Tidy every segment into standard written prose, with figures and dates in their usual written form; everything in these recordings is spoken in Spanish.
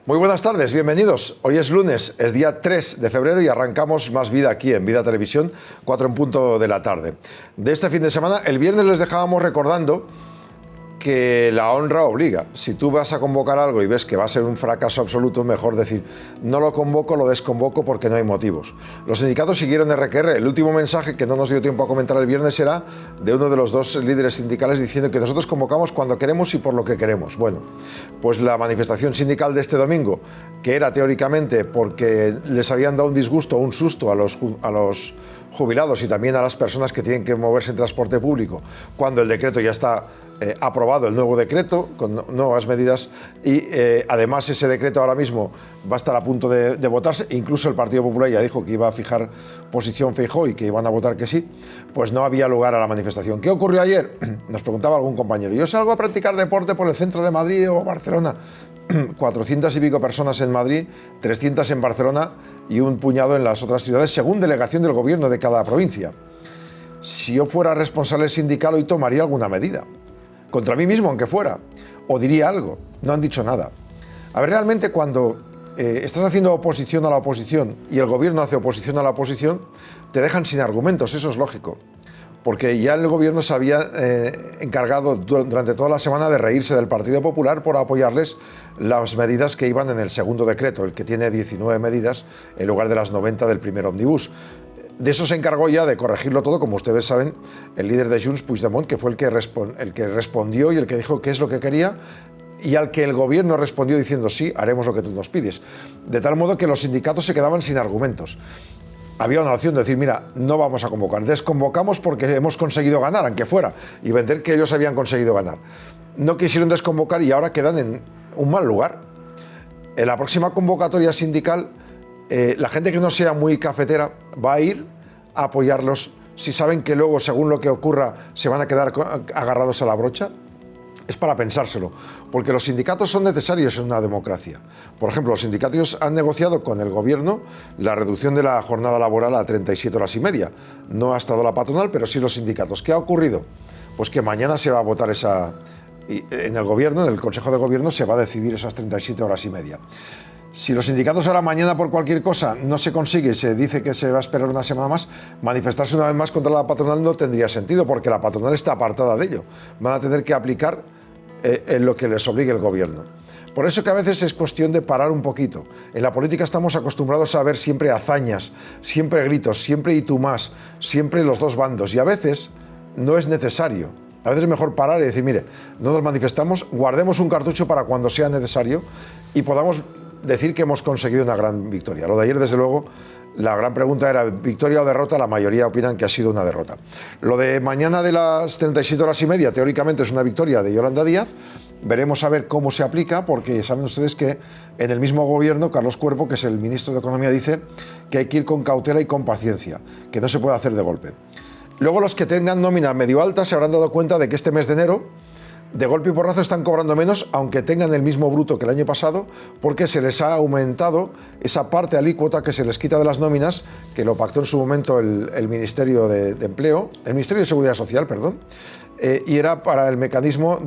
Muy buenas tardes, bienvenidos. Hoy es lunes, es día 3 de febrero y arrancamos Más Vida aquí en Vida Televisión, 4 en punto de la tarde. De este fin de semana, el viernes les dejábamos recordando que la honra obliga. Si tú vas a convocar algo y ves que va a ser un fracaso absoluto, mejor decir, no lo convoco, lo desconvoco porque no hay motivos. Los sindicatos siguieron RQR. El último mensaje que no nos dio tiempo a comentar el viernes era de uno de los dos líderes sindicales diciendo que nosotros convocamos cuando queremos y por lo que queremos. Bueno, pues la manifestación sindical de este domingo, que era teóricamente porque les habían dado un disgusto o un susto a los jubilados y también a las personas que tienen que moverse en transporte público, cuando el decreto ya está aprobado, el nuevo decreto con nuevas medidas y además ese decreto ahora mismo va a estar a punto de votarse. Incluso el Partido Popular ya dijo que iba a fijar posición Feijóo y que iban a votar que sí. Pues no había lugar a la manifestación. ¿Qué ocurrió ayer? Nos preguntaba algún compañero. Yo salgo a practicar deporte por el centro de Madrid o Barcelona. 400 y pico personas en Madrid, 300 en Barcelona y un puñado en las otras ciudades, según delegación del gobierno de cada provincia. Si yo fuera responsable sindical, hoy tomaría alguna medida. Contra mí mismo, aunque fuera. O diría algo. No han dicho nada. A ver, realmente cuando estás haciendo oposición a la oposición y el gobierno hace oposición a la oposición, te dejan sin argumentos. Eso es lógico. Porque ya el gobierno se había encargado durante toda la semana de reírse del Partido Popular por apoyarles las medidas que iban en el segundo decreto, el que tiene 19 medidas en lugar de las 90 del primer ómnibus. De eso se encargó ya de corregirlo todo, como ustedes saben, el líder de Junts, Puigdemont, que fue el que respondió y el que dijo qué es lo que quería, y al que el gobierno respondió diciendo sí, haremos lo que tú nos pides. De tal modo que los sindicatos se quedaban sin argumentos. Había una opción de decir, mira, no vamos a convocar, desconvocamos porque hemos conseguido ganar, aunque fuera, y vender que ellos habían conseguido ganar. No quisieron desconvocar y ahora quedan en un mal lugar. En la próxima convocatoria sindical, la gente que no sea muy cafetera va a ir a apoyarlos si saben que luego, según lo que ocurra, se van a quedar agarrados a la brocha. Es para pensárselo, porque los sindicatos son necesarios en una democracia. Por ejemplo, los sindicatos han negociado con el gobierno la reducción de la jornada laboral a 37 horas y media. No ha estado la patronal, pero sí los sindicatos. ¿Qué ha ocurrido? Pues que mañana se va a votar en el gobierno, en el Consejo de Gobierno, se va a decidir esas 37 horas y media. Si los sindicatos ahora mañana por cualquier cosa no se consigue, se dice que se va a esperar una semana más, manifestarse una vez más contra la patronal no tendría sentido, porque la patronal está apartada de ello. Van a tener que aplicar en lo que les obligue el gobierno. Por eso que a veces es cuestión de parar un poquito. En la política estamos acostumbrados a ver siempre hazañas, siempre gritos, siempre y tú más, siempre los dos bandos, y a veces no es necesario. A veces es mejor parar y decir, mire, no nos manifestamos, guardemos un cartucho para cuando sea necesario y podamos decir que hemos conseguido una gran victoria. Lo de ayer, desde luego, la gran pregunta era victoria o derrota. La mayoría opinan que ha sido una derrota. Lo de mañana de las 37 horas y media, teóricamente es una victoria de Yolanda Díaz. Veremos a ver cómo se aplica, porque saben ustedes que en el mismo gobierno, Carlos Cuerpo, que es el ministro de Economía, dice que hay que ir con cautela y con paciencia, que no se puede hacer de golpe. Luego los que tengan nómina medio alta se habrán dado cuenta de que este mes de enero, de golpe y porrazo, están cobrando menos, aunque tengan el mismo bruto que el año pasado, porque se les ha aumentado esa parte alícuota que se les quita de las nóminas, que lo pactó en su momento el Ministerio de Empleo, el Ministerio de Seguridad Social, perdón, y era para el mecanismo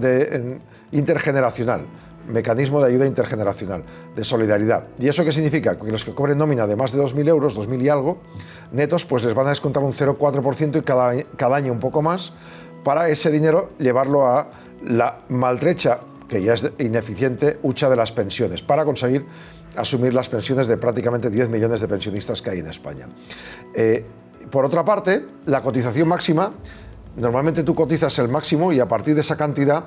intergeneracional, mecanismo de ayuda intergeneracional, de solidaridad. ¿Y eso qué significa? Que los que cobren nómina de más de 2.000 euros, 2.000 y algo, netos, pues les van a descontar un 0,4% y cada año un poco más, para ese dinero llevarlo a la maltrecha, que ya es ineficiente, hucha de las pensiones, para conseguir asumir las pensiones de prácticamente 10 millones de pensionistas que hay en España. Por otra parte, la cotización máxima, normalmente tú cotizas el máximo y a partir de esa cantidad,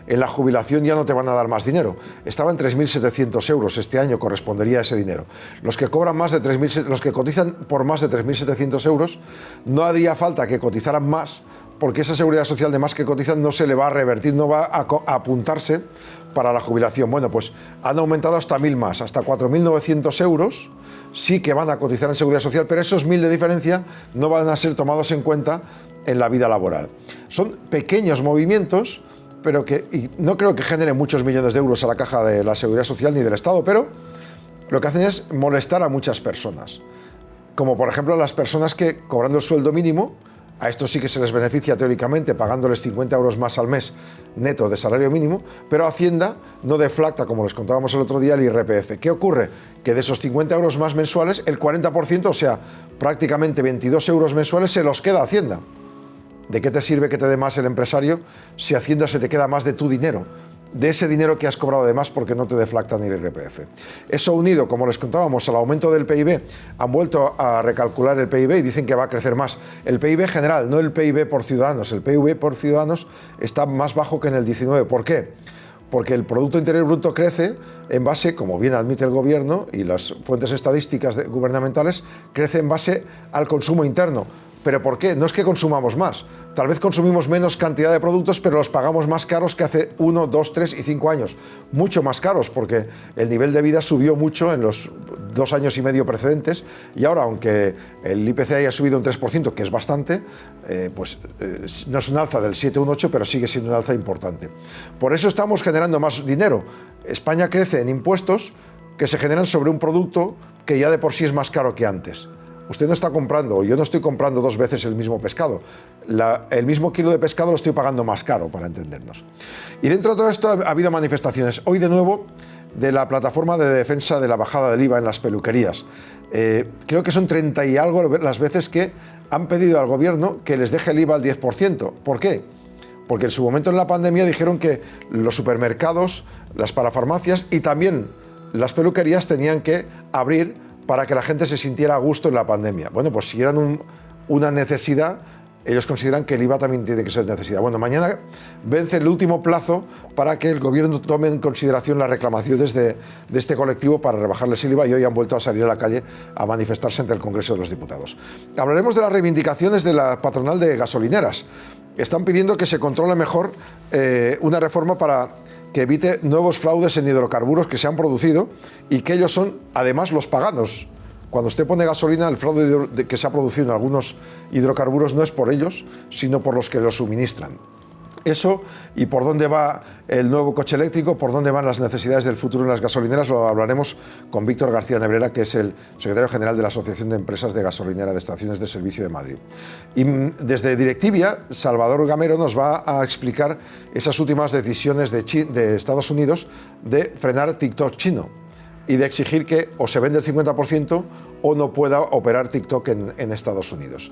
en la jubilación ya no te van a dar más dinero. Estaba en 3.700 euros, este año correspondería a ese dinero. Los que cobran más de 3.000, los que cotizan por más de 3.700 euros, no haría falta que cotizaran más, porque esa seguridad social de más que cotizan no se le va a revertir, no va a apuntarse para la jubilación. Bueno, pues han aumentado hasta 1.000 más, hasta 4.900 euros, sí que van a cotizar en seguridad social, pero esos 1.000 de diferencia no van a ser tomados en cuenta en la vida laboral. Son pequeños movimientos, pero que no creo que generen muchos millones de euros a la caja de la Seguridad Social ni del Estado, pero lo que hacen es molestar a muchas personas. Como por ejemplo las personas que, cobrando el sueldo mínimo, A estos sí que se les beneficia teóricamente pagándoles 50 euros más al mes neto de salario mínimo, pero Hacienda no deflacta, como les contábamos el otro día, el IRPF. ¿Qué ocurre? Que de esos 50 euros más mensuales, el 40%, o sea, prácticamente 22 euros mensuales, se los queda Hacienda. ¿De qué te sirve que te dé más el empresario si Hacienda se te queda más de tu dinero? De ese dinero que has cobrado de más porque no te deflactan el IRPF. Eso unido, como les contábamos, al aumento del PIB, han vuelto a recalcular el PIB y dicen que va a crecer más. El PIB general, no el PIB por ciudadanos. El PIB por ciudadanos está más bajo que en el 19. ¿Por qué? Porque el Producto Interior Bruto crece en base, como bien admite el Gobierno y las fuentes estadísticas gubernamentales, crece en base al consumo interno. ¿Pero por qué? No es que consumamos más. Tal vez consumimos menos cantidad de productos, pero los pagamos más caros que hace 1, 2, 3 y 5 años. Mucho más caros, porque el nivel de vida subió mucho en los 2 años y medio precedentes, y ahora, aunque el IPC haya subido un 3%, que es bastante, no es un alza del 7 o un 8, pero sigue siendo un alza importante. Por eso estamos generando más dinero. España crece en impuestos que se generan sobre un producto que ya de por sí es más caro que antes. Usted no está comprando, yo no estoy comprando 2 veces el mismo pescado. El mismo kilo de pescado lo estoy pagando más caro, para entendernos. Y dentro de todo esto ha habido manifestaciones. Hoy de nuevo de la plataforma de defensa de la bajada del IVA en las peluquerías. Creo que son 30 y algo las veces que han pedido al gobierno que les deje el IVA al 10%. ¿Por qué? Porque en su momento en la pandemia dijeron que los supermercados, las parafarmacias y también las peluquerías tenían que abrir para que la gente se sintiera a gusto en la pandemia. Bueno, pues si eran una necesidad, ellos consideran que el IVA también tiene que ser necesidad. Bueno, mañana vence el último plazo para que el gobierno tome en consideración las reclamaciones de este colectivo para rebajarles el IVA, y hoy han vuelto a salir a la calle a manifestarse ante el Congreso de los Diputados. Hablaremos de las reivindicaciones de la patronal de gasolineras. Están pidiendo que se controle mejor una reforma para que evite nuevos fraudes en hidrocarburos que se han producido y que ellos son, además, los paganos. Cuando usted pone gasolina, el fraude que se ha producido en algunos hidrocarburos no es por ellos, sino por los que los suministran. Eso y por dónde va el nuevo coche eléctrico, por dónde van las necesidades del futuro en las gasolineras, lo hablaremos con Víctor García Nebrera, que es el secretario general de la Asociación de Empresas de Gasolinera de Estaciones de Servicio de Madrid. Y desde Directivia, Salvador Gamero nos va a explicar esas últimas decisiones de Estados Unidos de frenar TikTok chino y de exigir que o se vende el 50% o no pueda operar TikTok en Estados Unidos.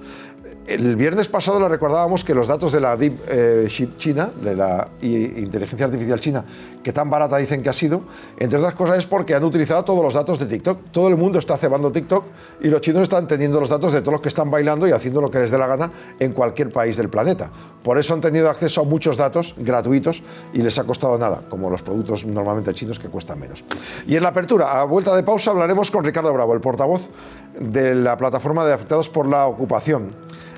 El viernes pasado le recordábamos que los datos de la DeepSeek China, de la inteligencia artificial china, que tan barata dicen que ha sido, entre otras cosas es porque han utilizado todos los datos de TikTok. Todo el mundo está cebando TikTok y los chinos están teniendo los datos de todos los que están bailando y haciendo lo que les dé la gana en cualquier país del planeta. Por eso han tenido acceso a muchos datos gratuitos y les ha costado nada, como los productos normalmente chinos que cuestan menos. Y en la apertura, a vuelta de pausa, hablaremos con Ricardo Bravo, el portavoz de la plataforma de afectados por la ocupación.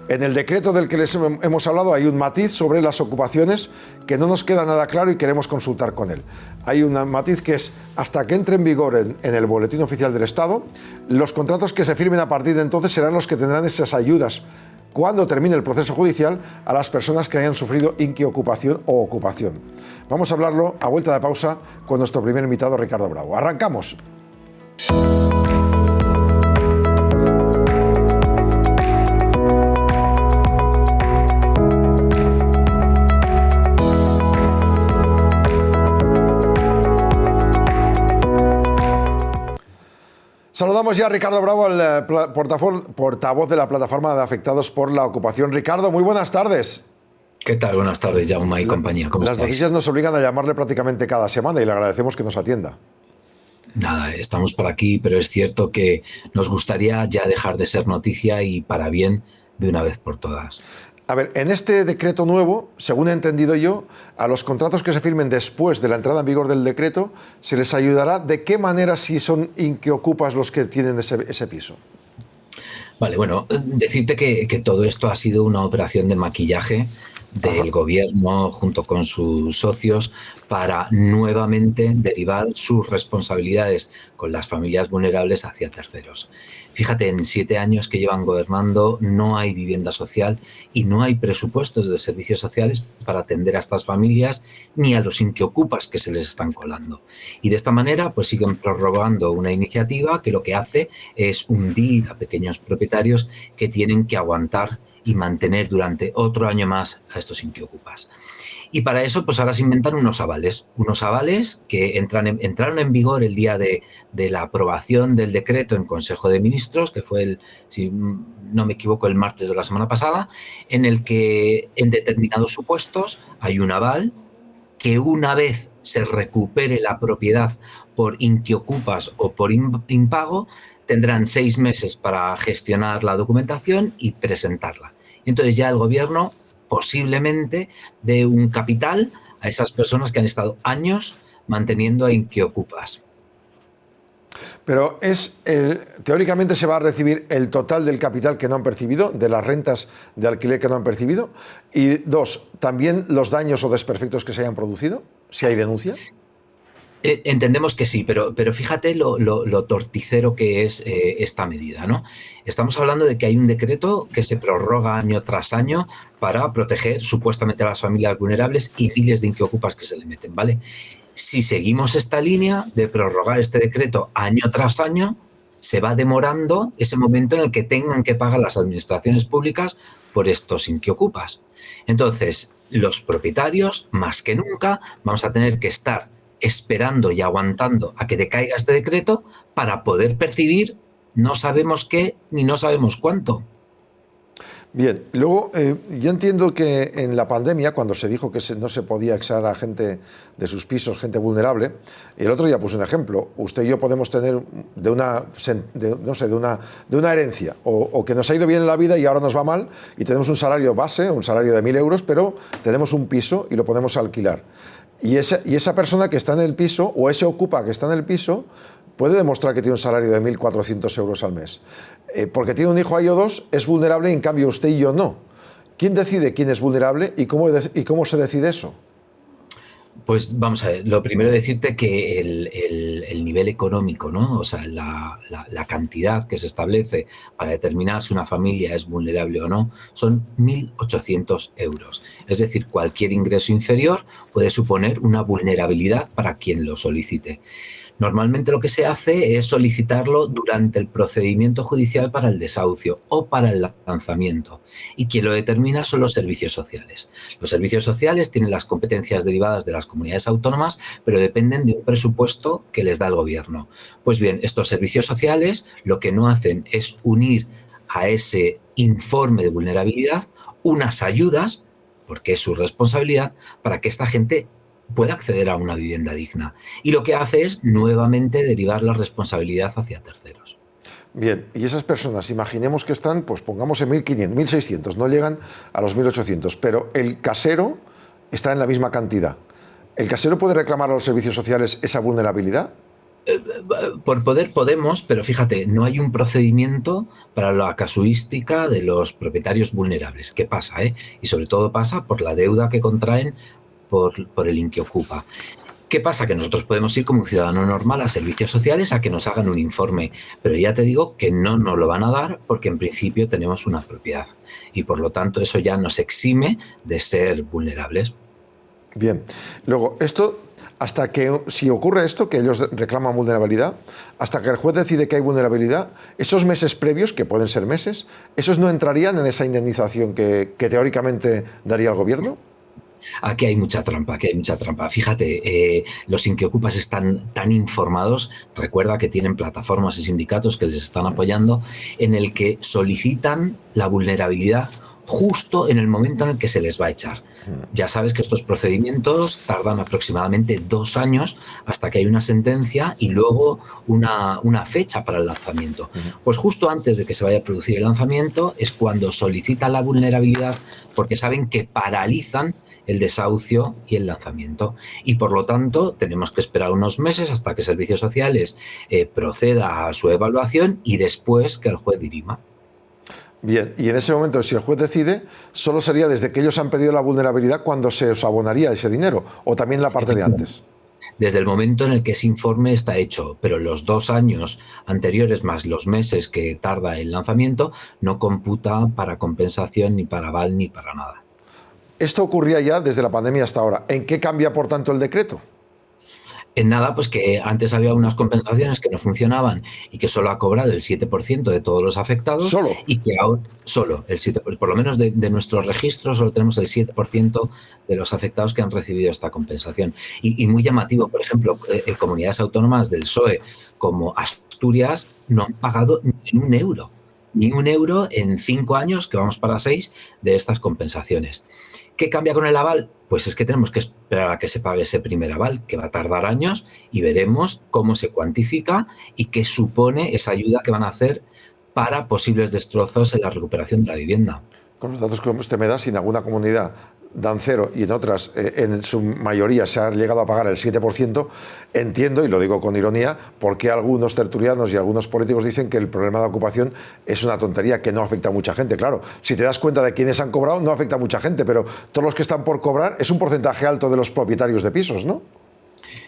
En el decreto del que les hemos hablado hay un matiz sobre las ocupaciones que no nos queda nada claro y queremos consultar con él. Hay un matiz que es hasta que entre en vigor en el Boletín Oficial del Estado, los contratos que se firmen a partir de entonces serán los que tendrán esas ayudas cuando termine el proceso judicial a las personas que hayan sufrido inquiocupación o ocupación. Vamos a hablarlo a vuelta de pausa con nuestro primer invitado, Ricardo Bravo. ¡Arrancamos! Saludamos ya a Ricardo Bravo, el portavoz de la plataforma de afectados por la ocupación. Ricardo, muy buenas tardes. ¿Qué tal? Buenas tardes, Jaume y compañía. ¿Cómo estáis? Las noticias nos obligan a llamarle prácticamente cada semana y le agradecemos que nos atienda. Nada, estamos por aquí, pero es cierto que nos gustaría ya dejar de ser noticia y para bien de una vez por todas. A ver, en este decreto nuevo, según he entendido yo, a los contratos que se firmen después de la entrada en vigor del decreto, se les ayudará. ¿De qué manera si son inquiocupas los que tienen ese piso? Vale, bueno, decirte que todo esto ha sido una operación de maquillaje del gobierno junto con sus socios para nuevamente derivar sus responsabilidades con las familias vulnerables hacia terceros. Fíjate, en 7 años que llevan gobernando no hay vivienda social y no hay presupuestos de servicios sociales para atender a estas familias ni a los inquiocupas que se les están colando. Y de esta manera pues siguen prorrogando una iniciativa que lo que hace es hundir a pequeños propietarios que tienen que aguantar y mantener durante otro año más a estos inquiocupas. Y para eso, pues ahora se inventan unos avales que entraron en vigor el día de la aprobación del decreto en Consejo de Ministros, que fue, si no me equivoco, el martes de la semana pasada, en el que en determinados supuestos hay un aval que una vez se recupere la propiedad por inquiocupas o por impago, tendrán 6 meses para gestionar la documentación y presentarla. Entonces ya el gobierno posiblemente dé un capital a esas personas que han estado años manteniendo a inquiocupas. Pero teóricamente se va a recibir el total del capital que no han percibido, de las rentas de alquiler que no han percibido. Y 2, también los daños o desperfectos que se hayan producido, si hay denuncia. Entendemos que sí, pero fíjate lo torticero que es esta medida, ¿no? Estamos hablando de que hay un decreto que se prorroga año tras año para proteger supuestamente a las familias vulnerables y miles de inquiocupas que se le meten, ¿vale? Si seguimos esta línea de prorrogar este decreto año tras año, se va demorando ese momento en el que tengan que pagar las administraciones públicas por estos inquiocupas. Entonces, los propietarios, más que nunca, vamos a tener que estar esperando y aguantando a que decaiga este decreto para poder percibir no sabemos qué ni no sabemos cuánto. Bien, luego yo entiendo que en la pandemia, cuando se dijo que no se podía echar a gente de sus pisos, gente vulnerable, el otro día puse un ejemplo. Usted y yo podemos tener de una herencia o que nos ha ido bien en la vida y ahora nos va mal y tenemos un salario base, un salario de 1.000 euros, pero tenemos un piso y lo podemos alquilar. Y esa persona que está en el piso o ese ocupa que está en el piso puede demostrar que tiene un salario de 1.400 euros al mes. Porque tiene un hijo ahí o dos, es vulnerable y en cambio usted y yo no. ¿Quién decide quién es vulnerable y cómo se decide eso? Pues vamos a ver, lo primero decirte que el nivel económico, ¿no? O sea, la cantidad que se establece para determinar si una familia es vulnerable o no son 1.800 euros. Es decir, cualquier ingreso inferior puede suponer una vulnerabilidad para quien lo solicite. Normalmente lo que se hace es solicitarlo durante el procedimiento judicial para el desahucio o para el lanzamiento. Y quien lo determina son los servicios sociales. Los servicios sociales tienen las competencias derivadas de las comunidades autónomas, pero dependen de un presupuesto que les da el gobierno. Pues bien, estos servicios sociales lo que no hacen es unir a ese informe de vulnerabilidad unas ayudas, porque es su responsabilidad, para que esta gente puede acceder a una vivienda digna. Y lo que hace es nuevamente derivar la responsabilidad hacia terceros. Bien, y esas personas, imaginemos que están, pues pongamos en 1.500, 1.600, no llegan a los 1.800, pero el casero está en la misma cantidad. ¿El casero puede reclamar a los servicios sociales esa vulnerabilidad? Por poder podemos, pero fíjate, no hay un procedimiento para la casuística de los propietarios vulnerables. ¿Qué pasa? Y sobre todo pasa por la deuda que contraen por el inquiocupa. ¿Qué pasa? Que nosotros podemos ir como un ciudadano normal a servicios sociales a que nos hagan un informe, pero ya te digo que no nos lo van a dar porque en principio tenemos una propiedad y por lo tanto eso ya nos exime de ser vulnerables. Bien, luego esto, hasta que, si ocurre esto, que ellos reclaman vulnerabilidad, hasta que el juez decide que hay vulnerabilidad, esos meses previos, que pueden ser meses, ¿esos no entrarían en esa indemnización que teóricamente daría el gobierno? Aquí hay mucha trampa, Fíjate, los inquiocupas están tan informados, recuerda que tienen plataformas y sindicatos que les están apoyando, en el que solicitan la vulnerabilidad justo en el momento en el que se les va a echar. Ya sabes que estos procedimientos tardan aproximadamente 2 años hasta que hay una sentencia y luego una fecha para el lanzamiento. Pues justo antes de que se vaya a producir el lanzamiento es cuando solicitan la vulnerabilidad porque saben que paralizan el desahucio y el lanzamiento. Y por lo tanto tenemos que esperar unos meses hasta que Servicios Sociales proceda a su evaluación y después que el juez dirima. Bien, y en ese momento, si el juez decide, solo sería desde que ellos han pedido la vulnerabilidad cuando se os abonaría ese dinero, o también la parte de antes. Desde el momento en el que ese informe está hecho, pero los 2 años anteriores más los meses que tarda el lanzamiento no computa para compensación ni para aval ni para nada. Esto ocurría ya desde la pandemia hasta ahora. ¿En qué cambia, por tanto, el decreto? En nada, pues que antes había unas compensaciones que no funcionaban y que solo ha cobrado el 7% de todos los afectados Solo. y que ahora solo el 7%, por lo menos de nuestros registros, solo tenemos el 7% de los afectados que han recibido esta compensación. Y muy llamativo, por ejemplo, comunidades autónomas del PSOE como Asturias no han pagado ni un euro en 5 años, que vamos para 6, de estas compensaciones. ¿Qué cambia con el aval? Pues es que tenemos que esperar a que se pague ese primer aval, que va a tardar años, y veremos cómo se cuantifica y qué supone esa ayuda que van a hacer para posibles destrozos en la recuperación de la vivienda. Con los datos que usted me da, si en alguna comunidad dan cero y en otras, en su mayoría, se ha llegado a pagar el 7%, entiendo, y lo digo con ironía, por qué algunos tertulianos y algunos políticos dicen que el problema de ocupación es una tontería, que no afecta a mucha gente. Claro, si te das cuenta de quiénes han cobrado, no afecta a mucha gente, pero todos los que están por cobrar es un porcentaje alto de los propietarios de pisos, ¿no?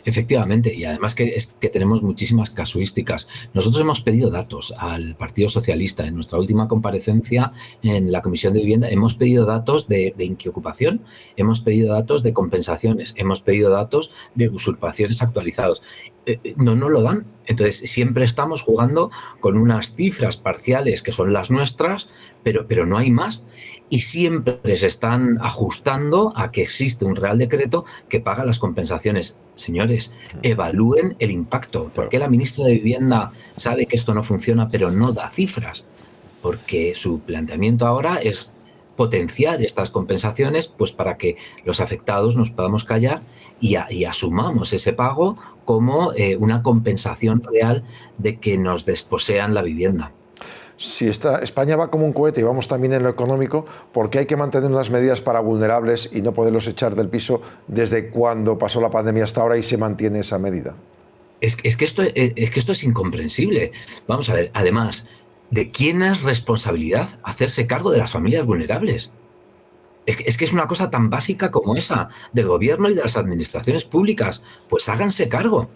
Efectivamente, y además que es que tenemos muchísimas casuísticas. Nosotros hemos pedido datos al Partido Socialista. En nuestra última comparecencia en la Comisión de Vivienda hemos pedido datos de inquiocupación, hemos pedido datos de compensaciones, hemos pedido datos de usurpaciones actualizados. No nos lo dan. Entonces, siempre estamos jugando con unas cifras parciales que son las nuestras, pero no hay más. Y siempre se están ajustando a que existe un Real Decreto que paga las compensaciones. Señores, evalúen el impacto. ¿Por qué la ministra de Vivienda sabe que esto no funciona, pero no da cifras? Porque su planteamiento ahora es potenciar estas compensaciones, pues para que los afectados nos podamos callar y asumamos ese pago como una compensación real de que nos desposean la vivienda. Si España va como un cohete y vamos también en lo económico, ¿por qué hay que mantener unas medidas para vulnerables y no poderlos echar del piso desde cuando pasó la pandemia hasta ahora y se mantiene esa medida? Es que esto es incomprensible. Vamos a ver, además, ¿de quién es responsabilidad hacerse cargo de las familias vulnerables? Es que es una cosa tan básica como esa, del gobierno y de las administraciones públicas. Pues háganse cargo.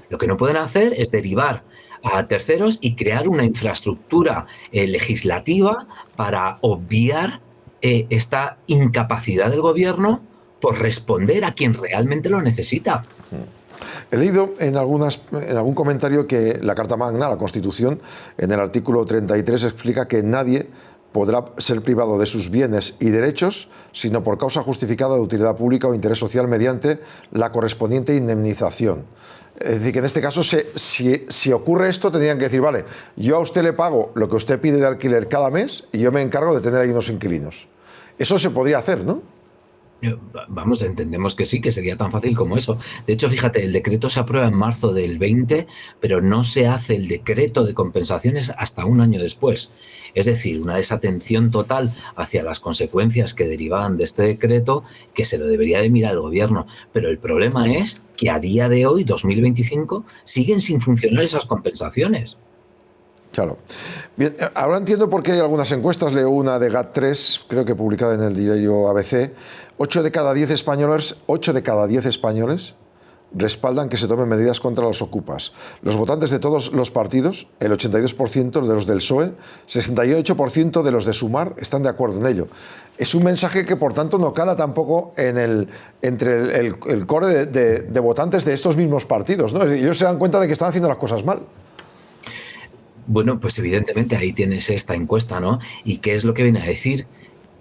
Lo que no pueden hacer es derivar a terceros y crear una infraestructura legislativa para obviar esta incapacidad del gobierno por responder a quien realmente lo necesita. He leído en algún comentario que la Carta Magna, la Constitución, en el artículo 33 explica que nadie podrá ser privado de sus bienes y derechos, sino por causa justificada de utilidad pública o interés social mediante la correspondiente indemnización. Es decir, que en este caso, si ocurre esto, tendrían que decir, vale, yo a usted le pago lo que usted pide de alquiler cada mes y yo me encargo de tener ahí unos inquilinos. Eso se podría hacer, ¿no? Vamos, entendemos que sí, que sería tan fácil como eso. De hecho, fíjate, el decreto se aprueba en marzo del 20, pero no se hace el decreto de compensaciones hasta un año después. Es decir, una desatención total hacia las consecuencias que derivaban de este decreto, que se lo debería de mirar el gobierno. Pero el problema es que a día de hoy, 2025, siguen sin funcionar esas compensaciones. Claro. Bien, ahora entiendo por qué hay algunas encuestas. Leo una de GAT3, creo que publicada en el diario ABC. 8 de cada 10 españoles respaldan que se tomen medidas contra los ocupas. Los votantes de todos los partidos, el 82% de los del PSOE, 68% de los de Sumar, están de acuerdo en ello. Es un mensaje que, por tanto, no cala tampoco entre el core de votantes de estos mismos partidos, ¿no? Ellos se dan cuenta de que están haciendo las cosas mal. Bueno, pues evidentemente ahí tienes esta encuesta, ¿no? ¿Y qué es lo que viene a decir?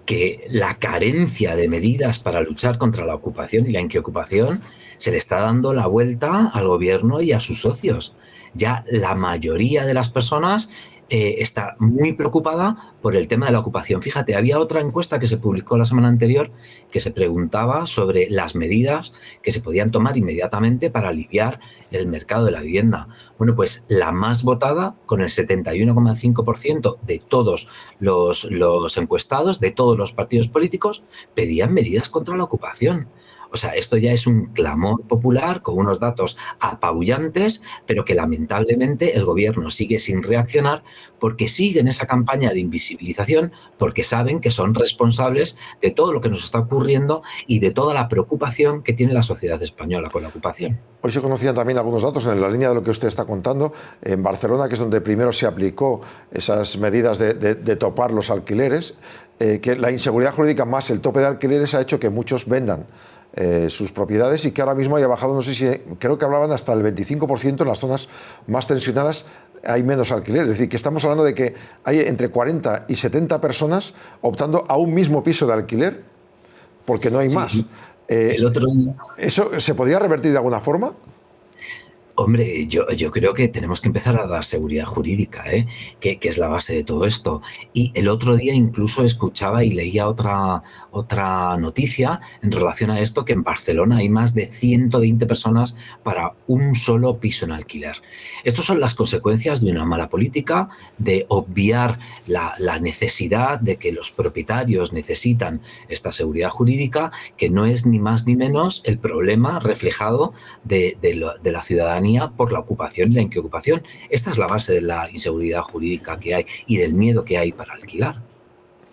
Que la carencia de medidas para luchar contra la ocupación y la inquiocupación se le está dando la vuelta al gobierno y a sus socios. Ya la mayoría de las personas está muy preocupada por el tema de la ocupación. Fíjate, había otra encuesta que se publicó la semana anterior que se preguntaba sobre las medidas que se podían tomar inmediatamente para aliviar el mercado de la vivienda. Bueno, pues la más votada, con el 71,5% de todos los encuestados, de todos los partidos políticos, pedían medidas contra la ocupación. O sea, esto ya es un clamor popular con unos datos apabullantes, pero que lamentablemente el gobierno sigue sin reaccionar porque sigue en esa campaña de invisibilización, porque saben que son responsables de todo lo que nos está ocurriendo y de toda la preocupación que tiene la sociedad española con la ocupación. Hoy se conocían también algunos datos en la línea de lo que usted está contando. En Barcelona, que es donde primero se aplicó esas medidas de topar los alquileres, que la inseguridad jurídica más el tope de alquileres ha hecho que muchos vendan sus propiedades y que ahora mismo haya bajado, no sé si, creo que hablaban hasta el 25% en las zonas más tensionadas, hay menos alquiler. Es decir, que estamos hablando de que hay entre 40 y 70 personas optando a un mismo piso de alquiler porque no hay más. El otro día... ¿Eso se podría revertir de alguna forma? Hombre, yo creo que tenemos que empezar a dar seguridad jurídica, que es la base de todo esto. Y el otro día incluso escuchaba y leía otra noticia en relación a esto, que en Barcelona hay más de 120 personas para un solo piso en alquiler. Estas son las consecuencias de una mala política, de obviar la necesidad de que los propietarios necesitan esta seguridad jurídica, que no es ni más ni menos el problema reflejado de la ciudadanía por la ocupación y la inquiocupación. Esta es la base de la inseguridad jurídica que hay y del miedo que hay para alquilar.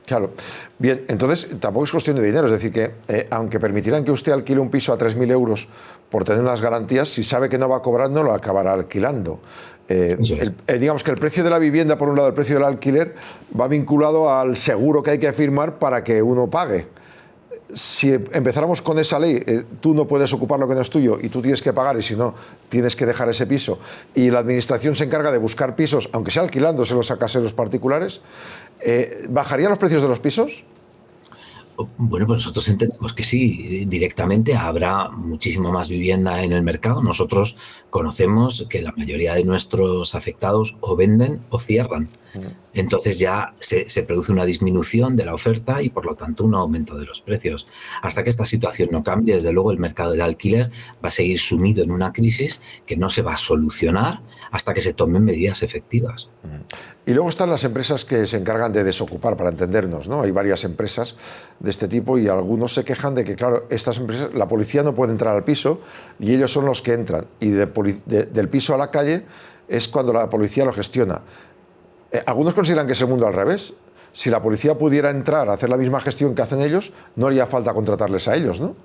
Claro. Bien, entonces tampoco es cuestión de dinero. Es decir, que aunque permitirán que usted alquile un piso a 3.000 euros por tener unas garantías, si sabe que no va a cobrar, no lo acabará alquilando. Digamos que el precio de la vivienda, por un lado, el precio del alquiler, va vinculado al seguro que hay que firmar para que uno pague. Si empezáramos con esa ley, tú no puedes ocupar lo que no es tuyo y tú tienes que pagar, y si no, tienes que dejar ese piso, y la administración se encarga de buscar pisos, aunque sea alquilándoselos a caseros particulares, ¿bajarían los precios de los pisos? Bueno, pues nosotros entendemos que sí, directamente habrá muchísima más vivienda en el mercado. Nosotros conocemos que la mayoría de nuestros afectados o venden o cierran. Entonces ya se produce una disminución de la oferta y, por lo tanto, un aumento de los precios. Hasta que esta situación no cambie, desde luego, el mercado del alquiler va a seguir sumido en una crisis que no se va a solucionar hasta que se tomen medidas efectivas. Y luego están las empresas que se encargan de desocupar, para entendernos, ¿no? Hay varias empresas de este tipo y algunos se quejan de que, claro, estas empresas, la policía no puede entrar al piso y ellos son los que entran. Y del piso a la calle es cuando la policía lo gestiona. Algunos consideran que es el mundo al revés. Si la policía pudiera entrar a hacer la misma gestión que hacen ellos, no haría falta contratarles a ellos, ¿no?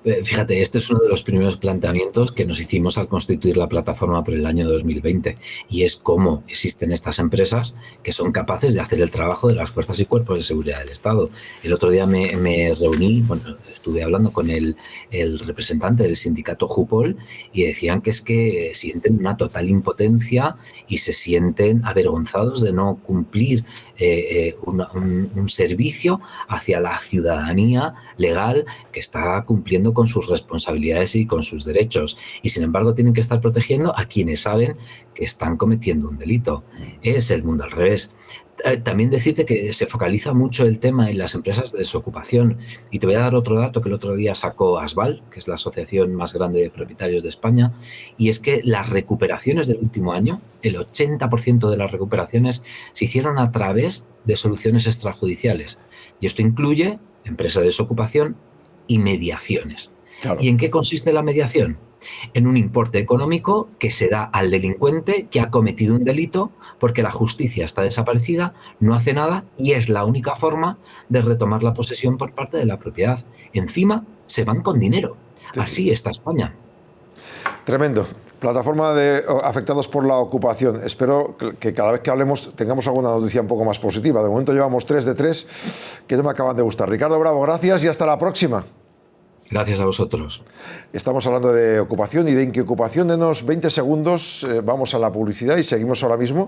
Fíjate, este es uno de los primeros planteamientos que nos hicimos al constituir la plataforma por el año 2020, y es cómo existen estas empresas que son capaces de hacer el trabajo de las fuerzas y cuerpos de seguridad del Estado. El otro día me reuní, estuve hablando con el representante del sindicato Jupol y decían que es que sienten una total impotencia y se sienten avergonzados de no cumplir un servicio hacia la ciudadanía legal que está cumpliendo con sus responsabilidades y con sus derechos, y sin embargo tienen que estar protegiendo a quienes saben que están cometiendo un delito. Es el mundo al revés. También decirte que se focaliza mucho el tema en las empresas de desocupación, y te voy a dar otro dato que el otro día sacó ASBAL, que es la asociación más grande de propietarios de España, y es que las recuperaciones del último año, el 80% de las recuperaciones se hicieron a través de soluciones extrajudiciales, y esto incluye empresas de desocupación y mediaciones. Claro. ¿Y en qué consiste la mediación? En un importe económico que se da al delincuente que ha cometido un delito porque la justicia está desaparecida, no hace nada y es la única forma de retomar la posesión por parte de la propiedad. Encima se van con dinero. Sí. Así está España. Tremendo. Plataforma de afectados por la ocupación. Espero que cada vez que hablemos tengamos alguna noticia un poco más positiva. De momento llevamos 3 de 3 que no me acaban de gustar. Ricardo Bravo, gracias y hasta la próxima. Gracias a vosotros. Estamos hablando de ocupación y de inquiocupación. Denos 20 segundos, vamos a la publicidad y seguimos ahora mismo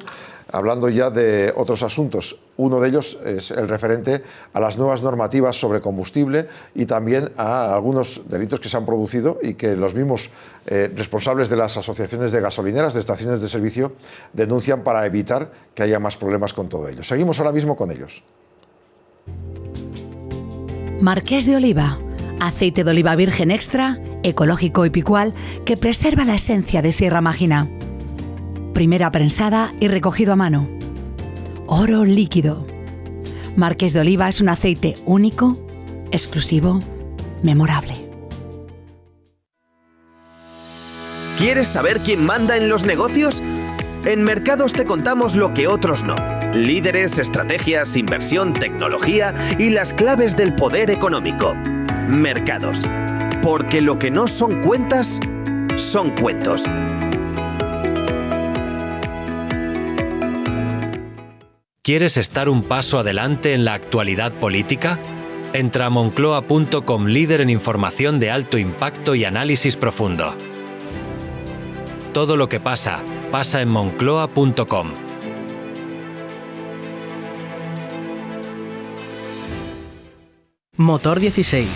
hablando ya de otros asuntos. Uno de ellos es el referente a las nuevas normativas sobre combustible y también a algunos delitos que se han producido y que los mismos responsables de las asociaciones de gasolineras, de estaciones de servicio, denuncian para evitar que haya más problemas con todo ello. Seguimos ahora mismo con ellos. Marqués de Oliva. Aceite de oliva virgen extra, ecológico y picual, que preserva la esencia de Sierra Mágina. Primera prensada y recogido a mano. Oro líquido. Marqués de Oliva es un aceite único, exclusivo, memorable. ¿Quieres saber quién manda en los negocios? En Mercados te contamos lo que otros no. Líderes, estrategias, inversión, tecnología y las claves del poder económico. Mercados, porque lo que no son cuentas, son cuentos. ¿Quieres estar un paso adelante en la actualidad política? Entra a moncloa.com, líder en información de alto impacto y análisis profundo. Todo lo que pasa, pasa en moncloa.com. Motor 16.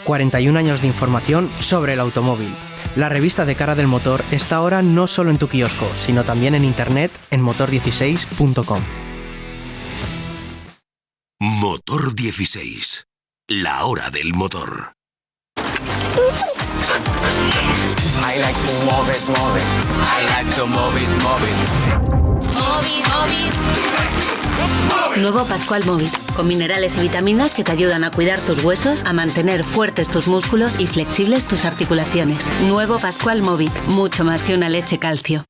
41 años de información sobre el automóvil. La revista de cara del motor está ahora no solo en tu kiosco, sino también en internet en motor16.com. Motor 16. La hora del motor. I like to move it, move it. I like to move it, move it. Nuevo Pascual Movit, con minerales y vitaminas que te ayudan a cuidar tus huesos, a mantener fuertes tus músculos y flexibles tus articulaciones. Nuevo Pascual Movit, mucho más que una leche calcio.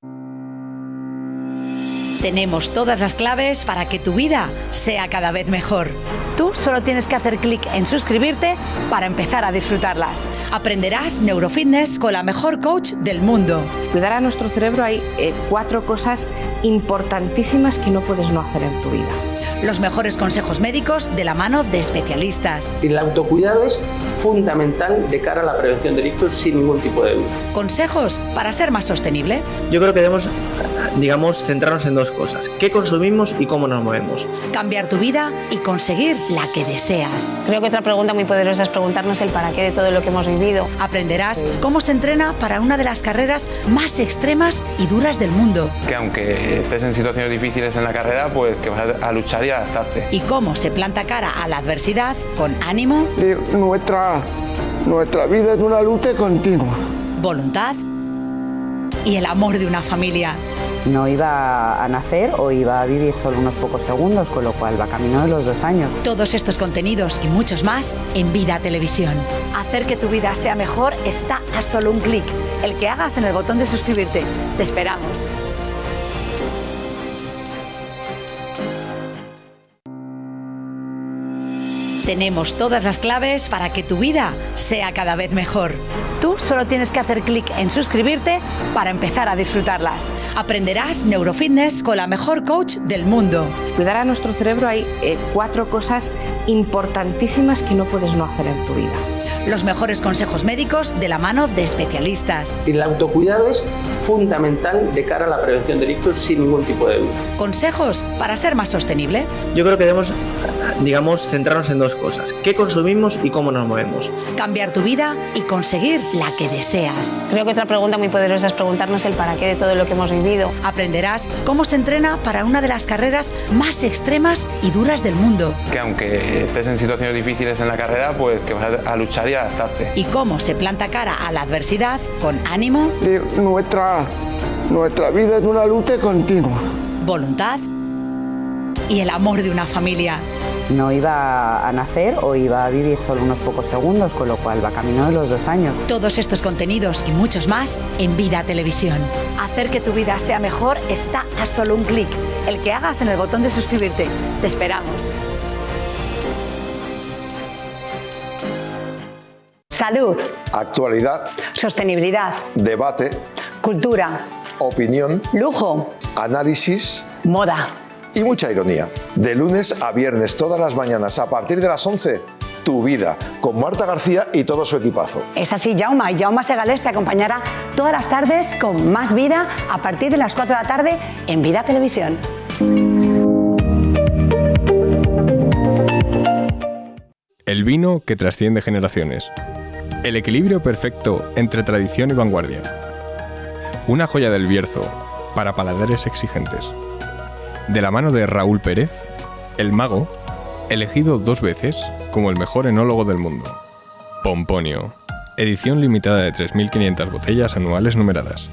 Tenemos todas las claves para que tu vida sea cada vez mejor. Tú solo tienes que hacer clic en suscribirte para empezar a disfrutarlas. Aprenderás neurofitness con la mejor coach del mundo. Cuidar a nuestro cerebro hay 4 cosas importantísimas que no puedes no hacer en tu vida. Los mejores consejos médicos de la mano de especialistas. El autocuidado es fundamental de cara a la prevención de ictus sin ningún tipo de duda. Consejos para ser más sostenible. Yo creo que debemos, centrarnos en 2 cosas: qué consumimos y cómo nos movemos. Cambiar tu vida y conseguir la que deseas. Creo que otra pregunta muy poderosa es preguntarnos el para qué de todo lo que hemos vivido. Aprenderás cómo se entrena para una de las carreras más extremas y duras del mundo. Que aunque estés en situaciones difíciles en la carrera, pues que vas a luchar y adaptarte. Y cómo se planta cara a la adversidad con ánimo. Nuestra vida es una lucha continua. Voluntad y el amor de una familia. No iba a nacer o iba a vivir solo unos pocos segundos, con lo cual va camino de los 2 años. Todos estos contenidos y muchos más en Vida Televisión. Hacer que tu vida sea mejor está a solo un clic. El que hagas en el botón de suscribirte. Te esperamos. Tenemos todas las claves para que tu vida sea cada vez mejor. Tú solo tienes que hacer clic en suscribirte para empezar a disfrutarlas. Aprenderás neurofitness con la mejor coach del mundo. Cuidar a nuestro cerebro hay 4 cosas importantísimas que no puedes no hacer en tu vida. Los mejores consejos médicos de la mano de especialistas. El autocuidado es fundamental de cara a la prevención de ictus sin ningún tipo de duda. Consejos para ser más sostenible. Yo creo que debemos, centrarnos en 2 cosas: qué consumimos y cómo nos movemos. Cambiar tu vida y conseguir la que deseas. Creo que otra pregunta muy poderosa es preguntarnos el para qué de todo lo que hemos vivido. Aprenderás cómo se entrena para una de las carreras más extremas y duras del mundo. Que aunque estés en situaciones difíciles en la carrera, pues que vas a luchar y adaptarte. Y cómo se planta cara a la adversidad con ánimo. Nuestra vida es una lucha continua. Voluntad y el amor de una familia. No iba a nacer o iba a vivir solo unos pocos segundos, con lo cual va camino de los 2 años. Todos estos contenidos y muchos más en Vida Televisión. Hacer que tu vida sea mejor está a solo un clic. El que hagas en el botón de suscribirte. Te esperamos. Salud. Actualidad. Sostenibilidad. Debate. Cultura. Opinión. Lujo. Análisis. Moda. Y mucha ironía. De lunes a viernes, todas las mañanas, a partir de las 11, Tu Vida, con Marta García y todo su equipazo. Es así, Jaume Segalés te acompañará todas las tardes con Más Vida a partir de las 4 de la tarde en Vida Televisión. El vino que trasciende generaciones. El equilibrio perfecto entre tradición y vanguardia. Una joya del Bierzo para paladares exigentes. De la mano de Raúl Pérez, el mago, elegido 2 veces como el mejor enólogo del mundo. Pomponio, edición limitada de 3.500 botellas anuales numeradas.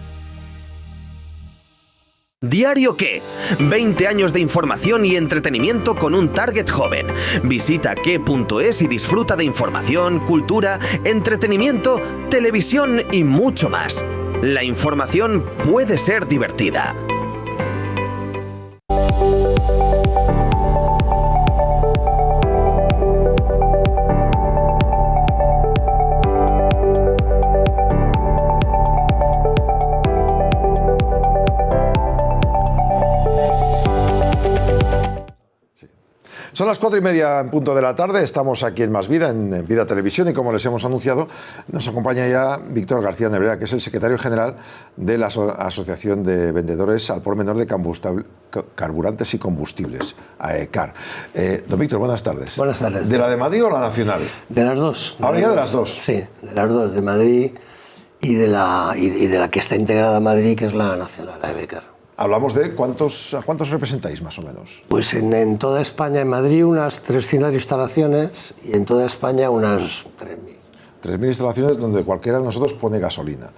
¿Diario qué? 20 años de información y entretenimiento con un target joven. Visita qué.es y disfruta de información, cultura, entretenimiento, televisión y mucho más. La información puede ser divertida. Son las 4:30 en punto de la tarde, estamos aquí en Más Vida, en Vida Televisión, y como les hemos anunciado, nos acompaña ya Víctor García Nebrera, que es el secretario general de la Asociación de Vendedores al Por Menor de Carburantes y Combustibles, AECAR. Don Víctor, buenas tardes. Buenas tardes. ¿De la de Madrid o la nacional? De las dos. Ahora ya de las dos. Sí, de las dos, de Madrid y de la que está integrada a Madrid, que es la nacional, la AECAR. Hablamos de ¿a cuántos representáis más o menos? Pues en toda España, en Madrid unas 300 instalaciones y en toda España unas 3.000. 3.000 instalaciones donde cualquiera de nosotros pone gasolina.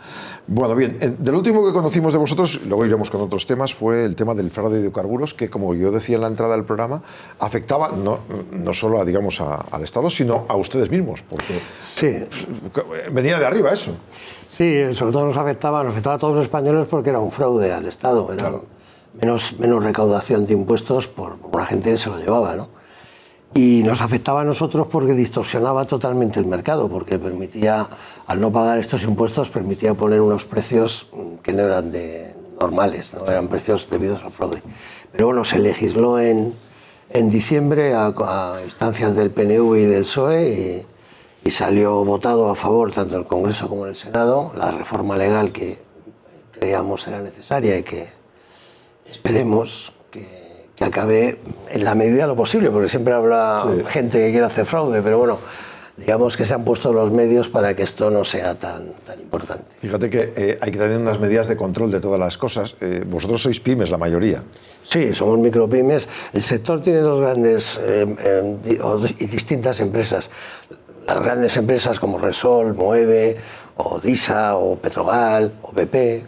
Bueno, bien, del último que conocimos de vosotros, luego iremos con otros temas, fue el tema del fraude de hidrocarburos, que como yo decía en la entrada del programa, afectaba no solo al Estado, sino a ustedes mismos, porque sí, venía de arriba eso. Sí, sobre todo nos afectaba a todos los españoles porque era un fraude al Estado, era claro. menos recaudación de impuestos por la gente que se lo llevaba, ¿no? Y nos afectaba a nosotros porque distorsionaba totalmente el mercado, porque permitía, al no pagar estos impuestos, permitía poner unos precios que no eran normales, no eran precios debidos al fraude. Pero bueno, se legisló en diciembre a instancias del PNV y del PSOE y salió votado a favor tanto en el Congreso como en el Senado la reforma legal que creíamos era necesaria y que esperemos que acabe en la medida de lo posible, porque siempre habrá gente que quiere hacer fraude, pero bueno, digamos que se han puesto los medios para que esto no sea tan importante. Fíjate que hay que tener unas medidas de control de todas las cosas. Vosotros sois pymes, la mayoría. Sí, somos micropymes. El sector tiene dos grandes y distintas empresas. Las grandes empresas como Repsol, Moeve, o DISA, o Petrogal, o BP.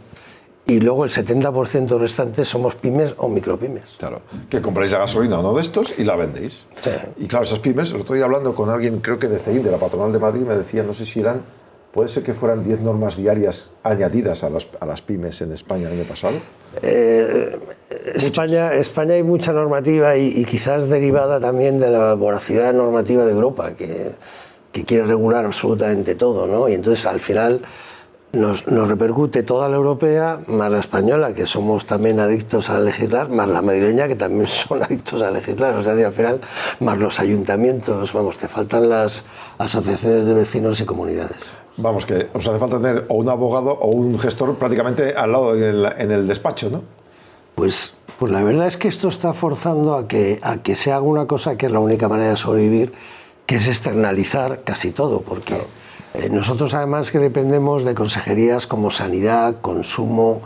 Y luego el 70% restante somos pymes o micropymes. Claro, que compráis la gasolina a uno de estos y la vendéis. Sí. Y claro, esas pymes, el otro día hablando con alguien, creo que de CEIN, de la Patronal de Madrid, me decía, no sé si puede ser que fueran 10 normas añadidas a las pymes en España el año pasado. España hay mucha normativa y quizás derivada también de la voracidad normativa de Europa, que quiere regular absolutamente todo, ¿no? Y entonces al final nos repercute toda la europea, más la española, que somos también adictos a legislar, más la madrileña, que también son adictos a legislar. O sea, al final, más los ayuntamientos, vamos, te faltan las asociaciones de vecinos y comunidades. Vamos, que os hace falta tener o un abogado o un gestor prácticamente al lado en el despacho, ¿no? Pues la verdad es que esto está forzando a que se haga una cosa que es la única manera de sobrevivir, que es externalizar casi todo, porque... Claro. Nosotros además que dependemos de consejerías como Sanidad, Consumo,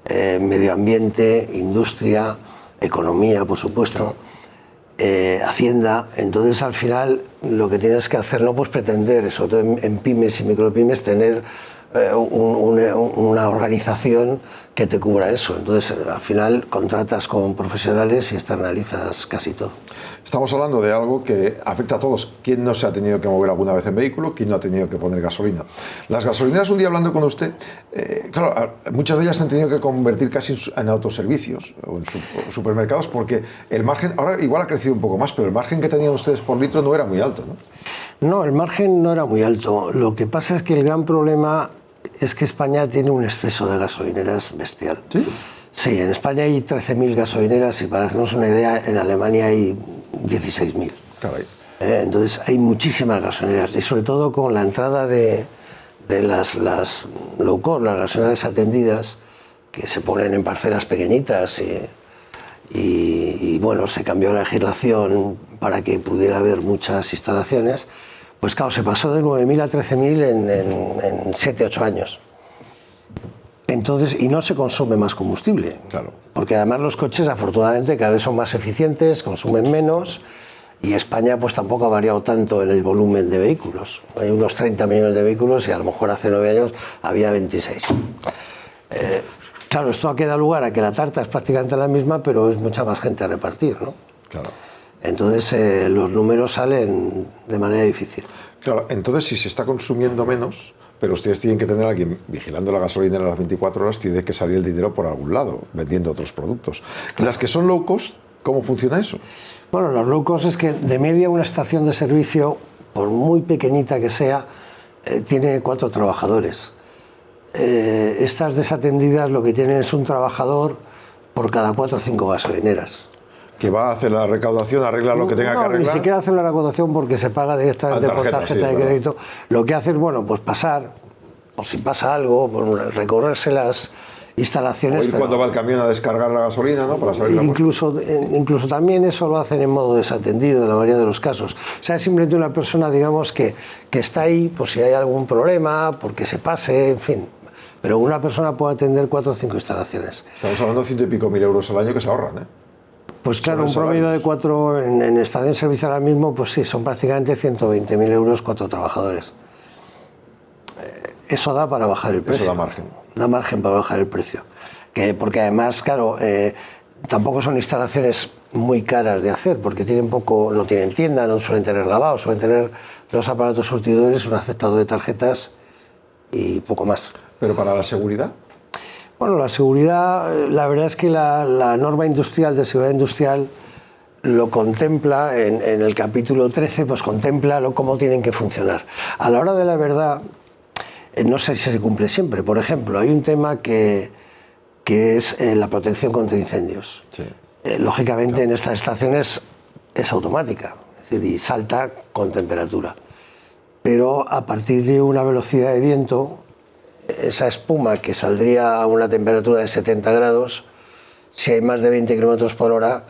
Medio Ambiente, Industria, Economía, por supuesto, Hacienda. Entonces al final lo que tienes que hacer, no puedes pretender, sobre todo en pymes y micropymes, tener una organización que te cubra eso. Entonces al final contratas con profesionales y externalizas casi todo. Estamos hablando de algo que afecta a todos. ¿Quién no se ha tenido que mover alguna vez en vehículo? ¿Quién no ha tenido que poner gasolina? Las gasolineras, un día hablando con usted, claro, muchas de ellas se han tenido que convertir casi en autoservicios o en supermercados, porque el margen, ahora igual ha crecido un poco más, pero el margen que tenían ustedes por litro no era muy alto, ¿no? No, el margen no era muy alto. Lo que pasa es que el gran problema es que España tiene un exceso de gasolineras bestial. ¿Sí? Sí, en España hay 13.000 gasolineras y para hacernos una idea, en Alemania hay 16.000. Caray. Entonces hay muchísimas gasolineras y sobre todo con la entrada de las low cost, las gasolineras atendidas, que se ponen en parcelas pequeñitas y bueno, se cambió la legislación para que pudiera haber muchas instalaciones. Pues claro, se pasó de 9.000 a 13.000 en 7-8 años. Entonces, y no se consume más combustible. Claro. Porque además los coches, afortunadamente, cada vez son más eficientes, consumen menos, y España pues tampoco ha variado tanto en el volumen de vehículos. Hay unos 30 millones de vehículos y a lo mejor hace 9 años había 26. Claro, esto ha quedado lugar a que la tarta es prácticamente la misma, pero es mucha más gente a repartir, ¿no? Claro. Entonces los números salen de manera difícil. Claro, entonces si se está consumiendo menos, pero ustedes tienen que tener a alguien vigilando la gasolinera las 24 horas, tiene que salir el dinero por algún lado, vendiendo otros productos. Las que son low cost, ¿cómo funciona eso? Bueno, los low cost es que de media una estación de servicio, por muy pequeñita que sea, tiene 4 trabajadores. Estas desatendidas lo que tienen es un trabajador por cada 4 o 5 gasolineras. que va a hacer la recaudación, arregla lo que tenga que arreglar. Ni siquiera hace la recaudación porque se paga directamente por tarjeta de crédito. Lo que hace es, bueno, pues pasar, o si pasa algo, pues recorrerse las instalaciones. O ir cuando va el camión a descargar la gasolina, ¿no? Para saber incluso también eso lo hacen en modo desatendido en la mayoría de los casos. O sea, es simplemente una persona, digamos, que está ahí por si hay algún problema, porque se pase, en fin. Pero una persona puede atender 4 o 5 instalaciones. Estamos hablando de 100 y pico mil euros al año que se ahorran, ¿eh? Pues claro, un promedio de 4 en estación de servicio ahora mismo, pues sí, son prácticamente 120.000 euros 4 trabajadores. Eso da para bajar el precio. Eso da margen. Da margen para bajar el precio. Porque además, claro, tampoco son instalaciones muy caras de hacer, porque no tienen tienda, no suelen tener lavado, suelen tener 2 aparatos surtidores, un aceptador de tarjetas y poco más. ¿Pero para la seguridad? Bueno, la seguridad, la verdad es que la norma industrial de seguridad industrial lo contempla en el capítulo 13, pues contempla cómo tienen que funcionar. A la hora de la verdad, no sé si se cumple siempre. Por ejemplo, hay un tema que es la protección contra incendios. Sí. Lógicamente en estas estaciones es automática, es decir, y salta con temperatura. Pero a partir de una velocidad de viento, esa espuma que saldría a una temperatura de 70 grados, si hay más de 20 kilómetros por hora,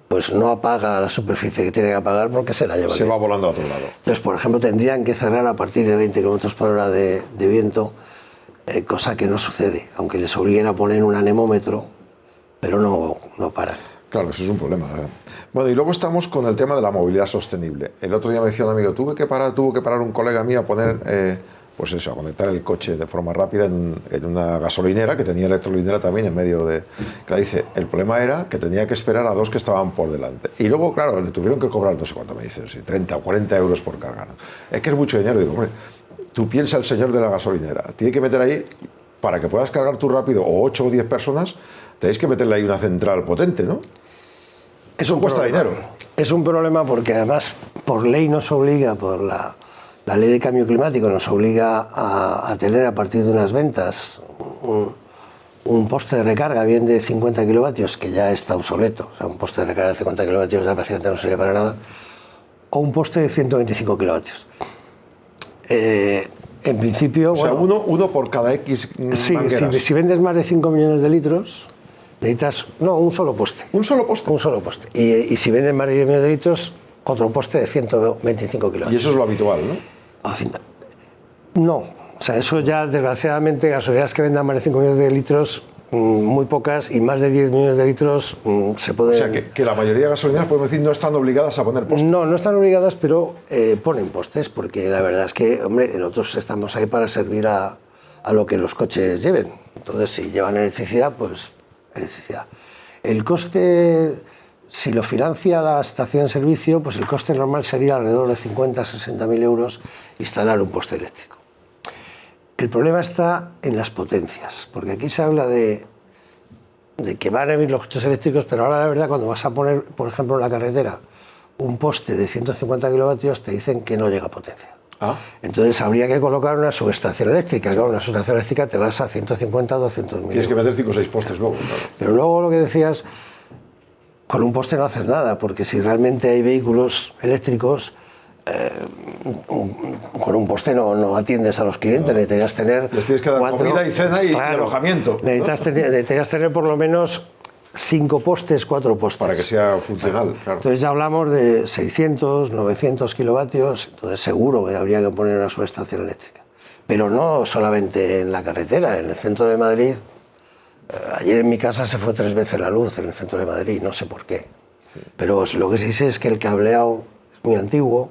pues no apaga la superficie que tiene que apagar porque se la lleva. Se va volando a otro lado. Entonces, por ejemplo, tendrían que cerrar a partir de 20 kilómetros por hora de viento, cosa que no sucede, aunque les obliguen a poner un anemómetro, pero no paran. Claro, eso es un problema. Bueno, y luego estamos con el tema de la movilidad sostenible. El otro día me decía un amigo, tuvo que parar un colega mío a poner, pues eso, a conectar el coche de forma rápida en una gasolinera, que tenía electrolinera también en medio de... Claro, dice, el problema era que tenía que esperar a 2 que estaban por delante. Y luego, claro, le tuvieron que cobrar, no sé cuánto me dicen, 30 o 40 euros por cargar. Es que es mucho dinero. Digo, hombre, tú piensa el señor de la gasolinera, tiene que meter ahí, para que puedas cargar tú rápido, o 8 o 10 personas, tenéis que meterle ahí una central potente, ¿no? Eso cuesta dinero. Es un problema porque además por ley nos obliga, por la ley de cambio climático nos obliga a tener a partir de unas ventas un poste de recarga bien de 50 kilovatios, que ya está obsoleto, o sea, un poste de recarga de 50 kilovatios ya prácticamente no sirve para nada, o un poste de 125 kilovatios. En principio... O sea, uno por cada X mangueras. Si vendes más de 5 millones de litros... necesitas, un solo poste. ¿Un solo poste? Un solo poste. Y si venden más de 10 millones de litros, otro poste de 125 kilos. Y eso es lo habitual, ¿no? No. O sea, eso ya, desgraciadamente, gasolineras que vendan más de 5 millones de litros, muy pocas, y más de 10 millones de litros se pueden... O sea, que la mayoría de gasolineras, podemos decir, no están obligadas a poner postes. No están obligadas, pero ponen postes, porque la verdad es que, hombre, nosotros estamos ahí para servir a lo que los coches lleven. Entonces, si llevan electricidad, pues... electricidad. El coste, si lo financia la estación de servicio, pues el coste normal sería alrededor de 50 a 60.000 euros instalar un poste eléctrico. El problema está en las potencias, porque aquí se habla de que van a venir los coches eléctricos, pero ahora la verdad cuando vas a poner, por ejemplo, en la carretera un poste de 150 kilovatios, te dicen que no llega a potencia. Entonces habría que colocar una subestación eléctrica. Claro, una subestación eléctrica te vas a 150 o 200.000. Tienes que meter 5 o 6 postes luego. Claro. Pero luego lo que decías, con un poste no haces nada, porque si realmente hay vehículos eléctricos, con un poste no atiendes a los clientes, necesitarías tener... Les tienes que dar comida y cena y alojamiento. Necesitarías tener por lo menos 5 postes, 4 postes. Para que sea funcional, claro. Entonces ya hablamos de 600, 900 kilovatios, entonces seguro que habría que poner una subestación eléctrica. Pero no solamente en la carretera, en el centro de Madrid. Ayer en mi casa se fue 3 veces la luz en el centro de Madrid, no sé por qué. Sí. Pero lo que sí sé es que el cableado es muy antiguo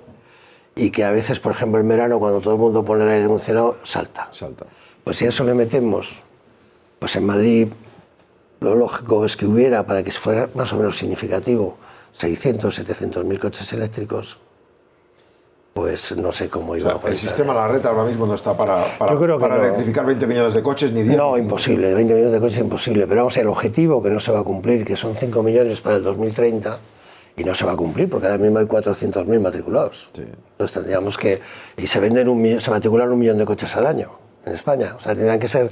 y que a veces, por ejemplo, en verano, cuando todo el mundo pone el aire acondicionado, salta. Pues si a eso le metemos, pues en Madrid... lo lógico es que hubiera, para que fuera más o menos significativo, 600, 700.000 coches eléctricos, pues no sé cómo iba a poner. El sistema, la red ahora mismo no está para electrificar 20 millones de coches ni 10. No, imposible, 20 millones de coches es imposible. Pero vamos, el objetivo que no se va a cumplir, que son 5 millones para el 2030, y no se va a cumplir porque ahora mismo hay 400.000 matriculados. Sí. Entonces tendríamos que... Y se matriculan 1 millón de coches al año en España. O sea, tendrían que ser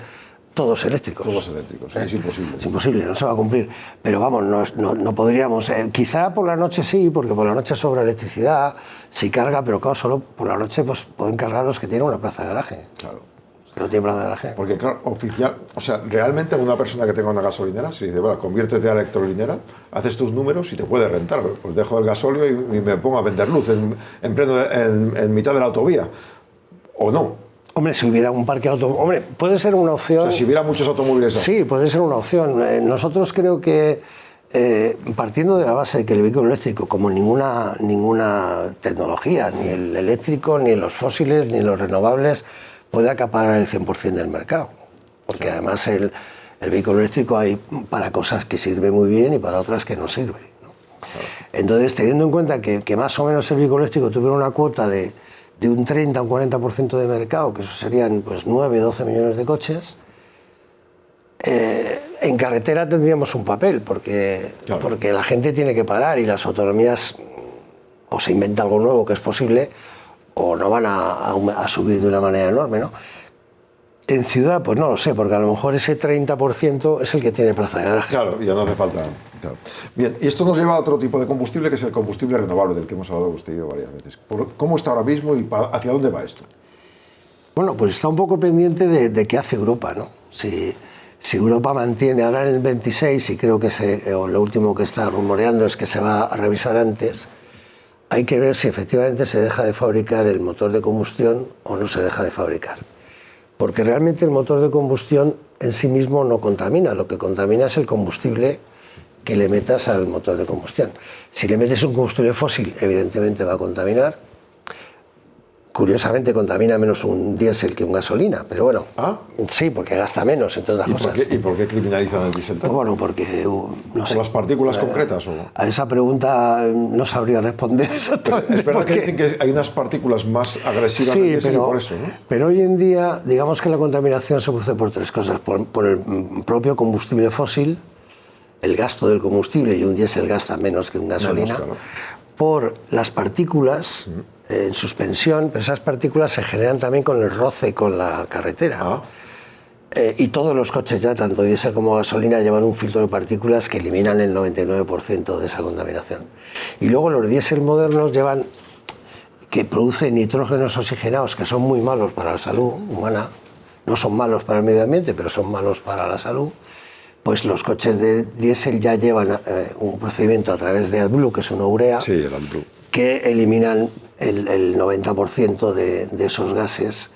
todos eléctricos. Todos eléctricos, es imposible. Es imposible, no se va a cumplir. Pero vamos, no podríamos... quizá por la noche sí, porque por la noche sobra electricidad, sí carga, pero claro, solo por la noche pues, pueden cargar los que tienen una plaza de garaje. Claro. Que no tienen plaza de garaje. Porque claro, realmente una persona que tenga una gasolinera, si dice, bueno, conviértete a electrolinera, haces tus números y te puedes rentar. Pues dejo el gasóleo y me pongo a vender luz en mitad de la autovía. ¿O no? Hombre, si hubiera un parque automóvil... Hombre, puede ser una opción... O sea, si hubiera muchos automóviles... Sí, puede ser una opción. Nosotros creo que, partiendo de la base de que el vehículo eléctrico, como ninguna tecnología, ni el eléctrico, ni los fósiles, ni los renovables, puede acaparar el 100% del mercado. Porque además el vehículo eléctrico hay para cosas que sirve muy bien y para otras que no sirve, ¿no? Entonces, teniendo en cuenta que más o menos el vehículo eléctrico tuviera una cuota de un 30 o un 40% de mercado, que eso serían pues 9, 12 millones de coches, en carretera tendríamos un papel, porque la gente tiene que parar y las autonomías o se inventa algo nuevo que es posible o no van a subir de una manera enorme, ¿no? En ciudad, pues no lo sé, porque a lo mejor ese 30% es el que tiene plaza de garaje. Claro, ya no hace falta. Claro. Bien, y esto nos lleva a otro tipo de combustible, que es el combustible renovable, del que hemos hablado usted y yo varias veces. ¿Cómo está ahora mismo y hacia dónde va esto? Bueno, pues está un poco pendiente de qué hace Europa, ¿no? Si Europa mantiene ahora en el 26, y creo que lo último que está rumoreando es que se va a revisar antes, hay que ver si efectivamente se deja de fabricar el motor de combustión o no se deja de fabricar. Porque realmente el motor de combustión en sí mismo no contamina, lo que contamina es el combustible que le metas al motor de combustión. Si le metes un combustible fósil, evidentemente va a contaminar. Curiosamente contamina menos un diésel que un gasolina, pero bueno, sí, porque gasta menos, entre otras cosas. ¿Y por qué criminalizan el diésel? Pues bueno, porque no sé. ¿Por las partículas concretas? ¿O? A esa pregunta no sabría responder exactamente. Es verdad que dicen que hay unas partículas más agresivas del diésel y por eso, ¿no? Pero hoy en día, digamos que la contaminación se produce por tres cosas. Por el propio combustible fósil, el gasto del combustible, y un diésel gasta menos que un gasolina. Claro. Por las partículas en suspensión, pero esas partículas se generan también con el roce con la carretera. Y todos los coches ya, tanto diésel como gasolina, llevan un filtro de partículas que eliminan el 99% de esa contaminación. Y luego los diésel modernos que producen nitrógenos oxigenados que son muy malos para la salud humana, no son malos para el medio ambiente, pero son malos para la salud. Pues los coches de diésel ya llevan un procedimiento a través de AdBlue, que es una urea, que eliminan el 90% de esos gases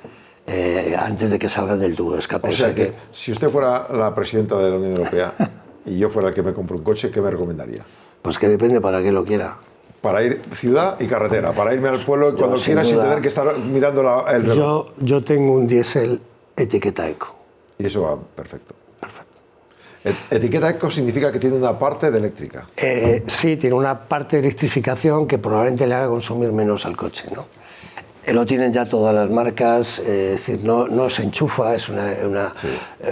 antes de que salgan del tubo de escape. O sea que si usted fuera la presidenta de la Unión Europea y yo fuera el que me compro un coche, ¿qué me recomendaría? Pues que depende para qué lo quiera. Para ir ciudad y carretera, para irme al pueblo cuando quiera sin tener que estar mirando el reloj. Yo tengo un diésel etiqueta eco. Y eso va perfecto. Etiqueta eco significa que tiene una parte de eléctrica. Sí, tiene una parte de electrificación que probablemente le haga consumir menos al coche, ¿no? Lo tienen ya todas las marcas, es decir, no se enchufa, es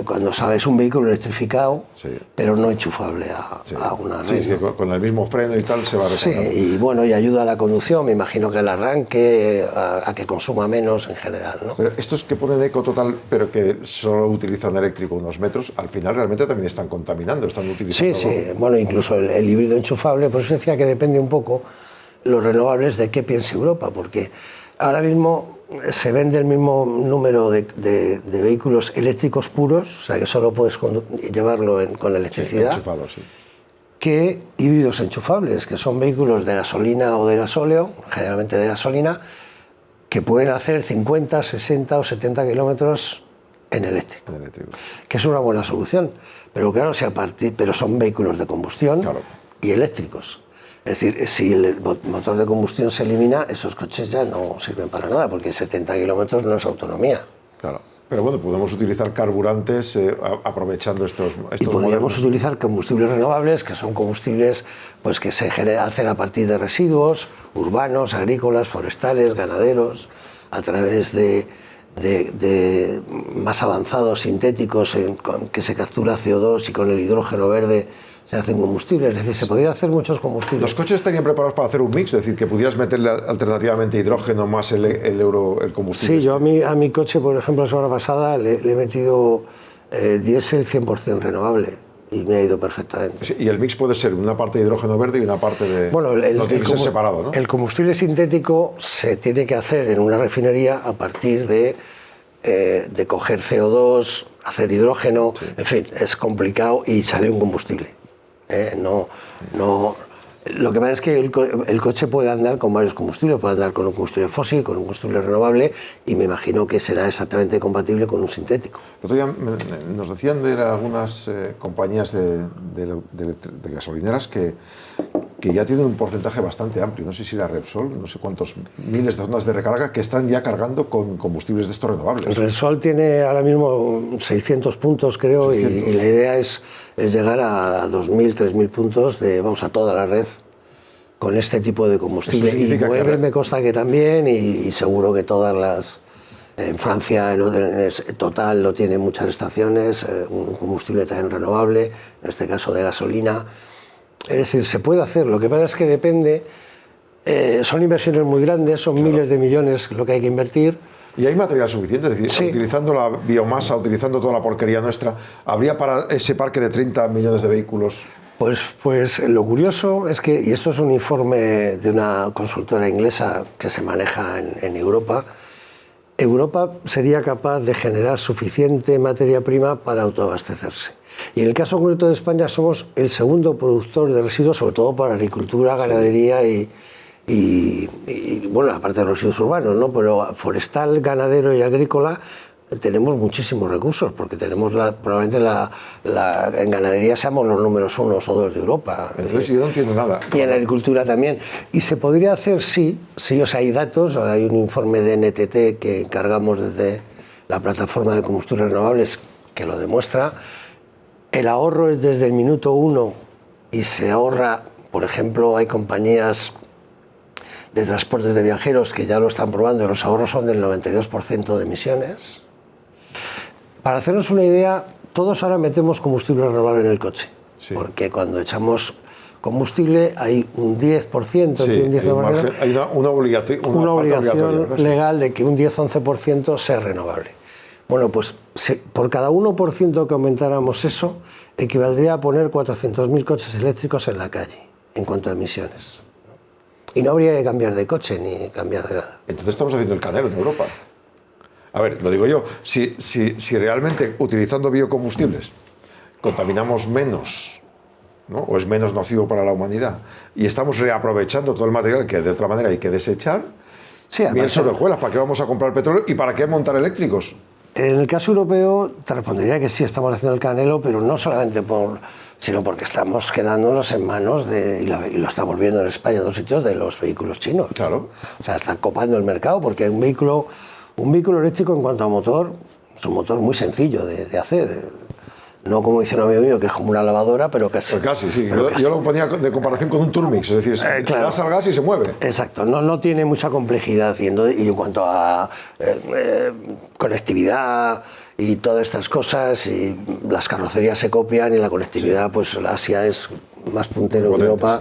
cuando sabes un vehículo electrificado, pero no enchufable a una red. Sí, es que con el mismo freno y tal se va recargando. Sí, y bueno, y ayuda a la conducción, me imagino que el arranque, a que consuma menos en general, ¿no? Pero estos que ponen eco total, pero que solo utilizan eléctrico unos metros, al final realmente también están contaminando, están utilizando... Sí, bueno, incluso el híbrido enchufable, por eso decía que depende un poco los renovables de qué piense Europa, porque ahora mismo se vende el mismo número de vehículos eléctricos puros, o sea que solo puedes llevarlo con electricidad, que híbridos enchufables, que son vehículos de gasolina o de gasóleo, generalmente de gasolina, que pueden hacer 50, 60 o 70 kilómetros en eléctrico, que es una buena solución. Pero claro, pero son vehículos de combustión y eléctricos. Es decir, si el motor de combustión se elimina, esos coches ya no sirven para nada, porque 70 kilómetros no es autonomía. Claro. Pero bueno, podemos utilizar carburantes aprovechando estos y podríamos utilizar combustibles renovables, que son combustibles pues, que se hacen a partir de residuos urbanos, agrícolas, forestales, ganaderos, a través de más avanzados sintéticos que se captura CO2 y con el hidrógeno verde se hacen combustibles, es decir, se podría hacer muchos combustibles. ¿Los coches estarían preparados para hacer un mix? Es decir, que pudieras meterle alternativamente hidrógeno más el combustible. Sí, yo a mi coche, por ejemplo, la semana pasada le he metido diésel 100% renovable y me ha ido perfectamente. Sí, y el mix puede ser una parte de hidrógeno verde y una parte de... Bueno, no tiene que ser separado, ¿no? El combustible sintético se tiene que hacer en una refinería a partir de coger CO2, hacer hidrógeno, en fin, es complicado y sale un combustible. Lo que pasa es que el coche puede andar con varios combustibles, puede andar con un combustible fósil, con un combustible renovable, y me imagino que será exactamente compatible con un sintético. El otro día nos decían de algunas compañías de gasolineras que ya tienen un porcentaje bastante amplio, no sé si era Repsol, no sé cuántos miles de zonas de recarga que están ya cargando con combustibles de estos renovables. Repsol tiene ahora mismo 600 puntos, creo, 600. Y la idea es llegar a 2.000, 3.000 puntos a toda la red con este tipo de combustible. Y Moeve me consta que también, y seguro que todas las... En Francia, Total lo tiene muchas estaciones, un combustible también renovable, en este caso de gasolina. Es decir, se puede hacer, lo que pasa es que depende, son inversiones muy grandes, son miles de millones lo que hay que invertir. ¿Y hay material suficiente? Es decir, utilizando la biomasa, utilizando toda la porquería nuestra, ¿habría para ese parque de 30 millones de vehículos? Pues lo curioso es que, y esto es un informe de una consultora inglesa que se maneja en Europa, Europa sería capaz de generar suficiente materia prima para autoabastecerse. Y en el caso concreto de España somos el segundo productor de residuos, sobre todo para agricultura, ganadería y bueno, aparte de los residuos urbanos, ¿no? Pero forestal, ganadero y agrícola tenemos muchísimos recursos, porque tenemos probablemente en ganadería seamos los números 1 o 2 de Europa. Entonces yo no entiendo nada. Y en la agricultura también. Y se podría hacer, sí, o sea, hay datos, hay un informe de NTT que encargamos desde la plataforma de combustibles renovables que lo demuestra. El ahorro es desde el minuto 1 y se ahorra, por ejemplo, hay compañías de transportes de viajeros que ya lo están probando y los ahorros son del 92% de emisiones. Para hacernos una idea, todos ahora metemos combustible renovable en el coche, porque cuando echamos combustible hay un 10%, hay una obligación legal de que un 10-11% sea renovable. Bueno, pues por cada 1% que aumentáramos eso, equivaldría a poner 400.000 coches eléctricos en la calle, en cuanto a emisiones. Y no habría que cambiar de coche ni cambiar de nada. Entonces estamos haciendo el canelo en Europa. A ver, lo digo yo, si realmente utilizando biocombustibles contaminamos menos, ¿no? O es menos nocivo para la humanidad, y estamos reaprovechando todo el material que de otra manera hay que desechar, bien sobre hojuelas, ¿para qué vamos a comprar petróleo y para qué montar eléctricos? En el caso europeo te respondería que sí, estamos haciendo el canelo, pero no solamente sino porque estamos quedándonos en manos y lo estamos viendo en España en 2 sitios, de los vehículos chinos. Claro. O sea, están copando el mercado, porque un vehículo eléctrico en cuanto a motor, es un motor muy sencillo de hacer. No como dice un amigo mío, que es como una lavadora, pero casi. Pues casi, sí. Yo lo ponía de comparación con un Turmix, es decir, le das al gas y se mueve. Exacto, no tiene mucha complejidad. Y en cuanto a conectividad y todas estas cosas, y las carrocerías se copian y la conectividad, pues Asia es más puntero que Europa,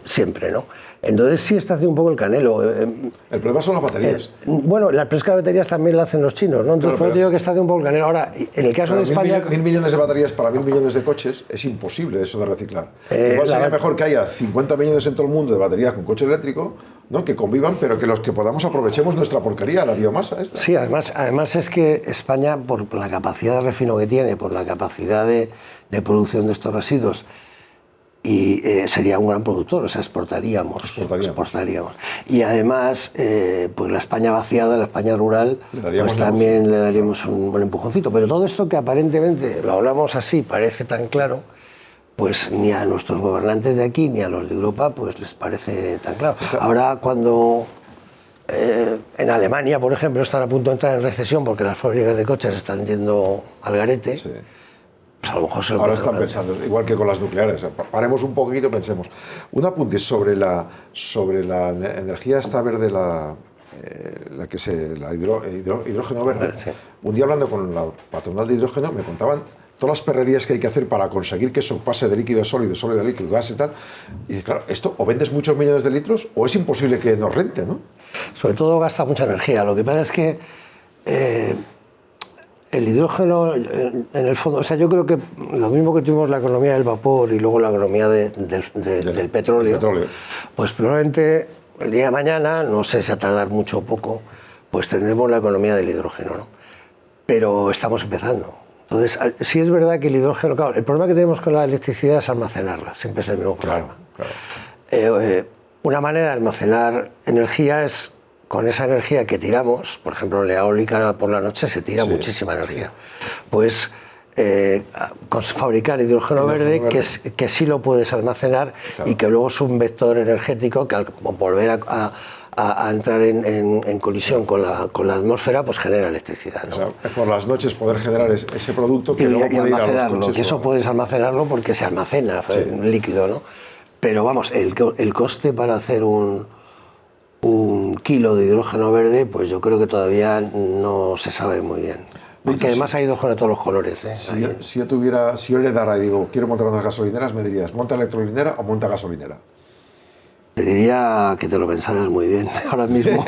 siempre, ¿no? Entonces sí está haciendo un poco el canelo. El problema son las baterías. Bueno, pero es que las baterías también las hacen los chinos, ¿no? Entonces por eso digo que está haciendo un poco el canelo. Ahora, en el caso de España... 1.000 millones de baterías para 1.000 millones de coches es imposible eso de reciclar. Igual sería mejor que haya 50 millones en todo el mundo de baterías con coche eléctrico, ¿no? Que convivan, pero que los que podamos aprovechemos nuestra porquería, la biomasa esta. Sí, además es que España, por la capacidad de refino que tiene, por la capacidad de producción de estos residuos, y sería un gran productor, o sea, exportaríamos. Y además, pues la España vaciada, la España rural, pues también le daríamos un buen empujoncito. Pero todo esto que aparentemente, lo hablamos así, parece tan claro, pues ni a nuestros gobernantes de aquí ni a los de Europa pues les parece tan claro. Ahora cuando en Alemania, por ejemplo, están a punto de entrar en recesión porque las fábricas de coches están yendo al garete, pues a lo mejor ahora están pensando, igual que con las nucleares, paremos un poquito, pensemos. Un apunte sobre la energía esta verde, hidrógeno verde. Un día hablando con la patronal de hidrógeno me contaban todas las perrerías que hay que hacer para conseguir que eso pase de líquido a sólido, sólido a líquido, gas y tal. Y claro, esto o vendes muchos millones de litros o es imposible que nos rente, ¿no? Sobre todo gasta mucha energía. Lo que pasa es que el hidrógeno, en el fondo, o sea, yo creo que lo mismo que tuvimos la economía del vapor y luego la economía del petróleo, pues probablemente el día de mañana, no sé si a tardar mucho o poco, pues tendremos la economía del hidrógeno, ¿no? Pero estamos empezando. Entonces, sí es verdad que el hidrógeno, claro, el problema que tenemos con la electricidad es almacenarla, siempre es el mismo problema. Una manera de almacenar energía es con esa energía que tiramos, por ejemplo, en la eólica por la noche se tira muchísima energía. Pues fabricar hidrógeno verde que sí lo puedes almacenar y que luego es un vector energético que al volver a entrar en colisión con la atmósfera, pues genera electricidad, ¿no? O sea, por las noches poder generar ese producto que luego puede ir a los coches. Que eso puedes almacenarlo porque se almacena líquido, ¿no? Pero vamos, el coste para hacer un kilo de hidrógeno verde, pues yo creo que todavía no se sabe muy bien. Porque además hay hidrógeno de todos los colores. Si yo heredara y digo, quiero montar unas gasolineras, me dirías, ¿monta electrolinera o monta gasolinera? Te diría que te lo pensaras muy bien ahora mismo.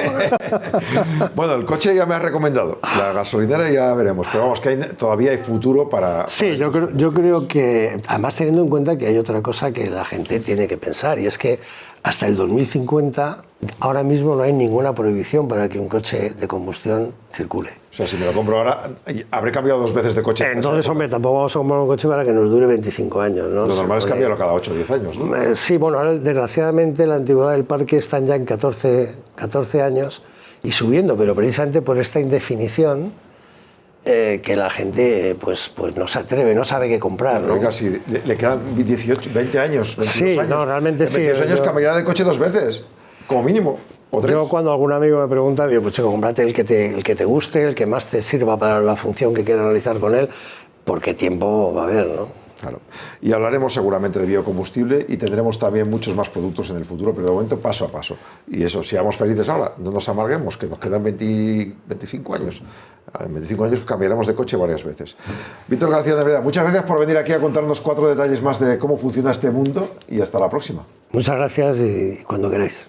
Bueno, el coche ya me has recomendado, la gasolinera ya veremos, pero vamos, que todavía hay futuro para... Sí, yo creo que, además teniendo en cuenta que hay otra cosa que la gente tiene que pensar, y es que hasta el 2050, ahora mismo no hay ninguna prohibición para que un coche de combustión circule. O sea, si me lo compro ahora, habré cambiado 2 veces de coche. Entonces, hombre, tampoco vamos a comprar un coche para que nos dure 25 años, ¿no? Lo normal es cambiarlo cada 8 o 10 años, ¿no? Sí, bueno, ahora desgraciadamente la antigüedad del parque están ya en 14 años y subiendo, pero precisamente por esta indefinición que la gente pues no se atreve, no sabe qué comprar, ¿no? Casi le quedan 18, 20 años, 22 años. No, realmente en 22 años cambiará de coche 2 veces, como mínimo. O 3. Yo cuando algún amigo me pregunta, digo, pues chico, cómprate el que te guste, el que más te sirva para la función que quieras realizar con él, porque tiempo va a haber, ¿no? Claro. Y hablaremos seguramente de biocombustible y tendremos también muchos más productos en el futuro, pero de momento paso a paso. Y eso, seamos felices ahora, no nos amarguemos, que nos quedan 25 años. En 25 años cambiaremos de coche varias veces. Víctor García de Breda, muchas gracias por venir aquí a contarnos 4 detalles más de cómo funciona este mundo y hasta la próxima. Muchas gracias y cuando queráis.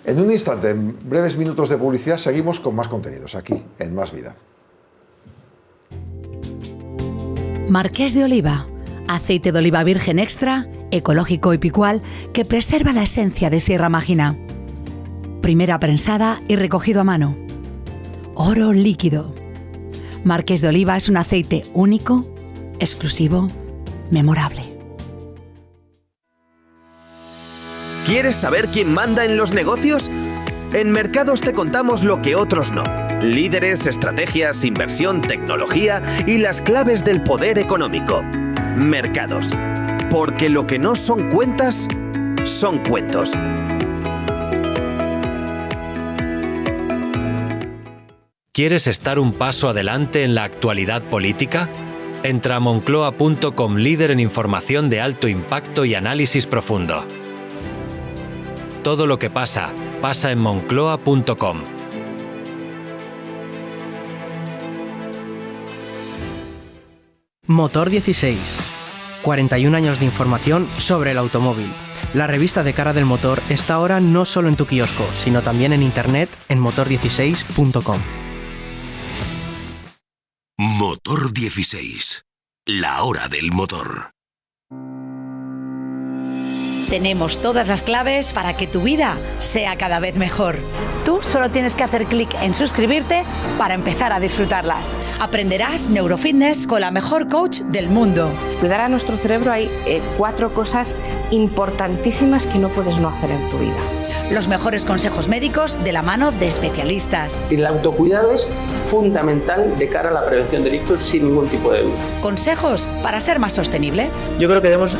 En un instante, en breves minutos de publicidad, seguimos con más contenidos aquí en Más Vida. Marqués de Oliva. Aceite de oliva virgen extra, ecológico y picual, que preserva la esencia de Sierra Mágina. Primera prensada y recogido a mano. Oro líquido. Marqués de Oliva es un aceite único, exclusivo, memorable. ¿Quieres saber quién manda en los negocios? En Mercados te contamos lo que otros no. Líderes, estrategias, inversión, tecnología y las claves del poder económico. Mercados. Porque lo que no son cuentas, son cuentos. ¿Quieres estar un paso adelante en la actualidad política? Entra a moncloa.com, líder en información de alto impacto y análisis profundo. Todo lo que pasa, pasa en moncloa.com. Motor 16. 41 años de información sobre el automóvil. La revista de cara del motor está ahora no solo en tu kiosco, sino también en internet en motor16.com. Motor 16. La hora del motor. Tenemos todas las claves para que tu vida sea cada vez mejor. Tú solo tienes que hacer clic en suscribirte para empezar a disfrutarlas. Aprenderás neurofitness con la mejor coach del mundo. Cuidar a nuestro cerebro hay 4 cosas importantísimas que no puedes no hacer en tu vida. Los mejores consejos médicos de la mano de especialistas. El autocuidado es fundamental de cara a la prevención de ictus sin ningún tipo de duda. Consejos para ser más sostenible. Yo creo que debemos,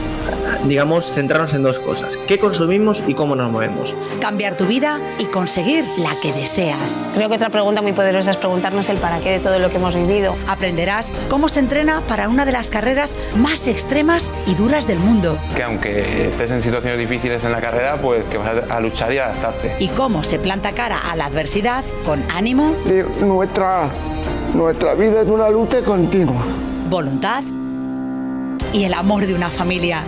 centrarnos en 2 cosas: qué consumimos y cómo nos movemos. Cambiar tu vida y conseguir la que deseas. Creo que otra pregunta muy poderosa es preguntarnos el para qué de todo lo que hemos vivido. Aprenderás cómo se entrena para una de las carreras más extremas y duras del mundo. Que aunque estés en situaciones difíciles en la carrera, pues que vas a luchar y adaptarte. Y cómo se planta cara a la adversidad con ánimo. Nuestra vida es una lucha continua. Voluntad y el amor de una familia.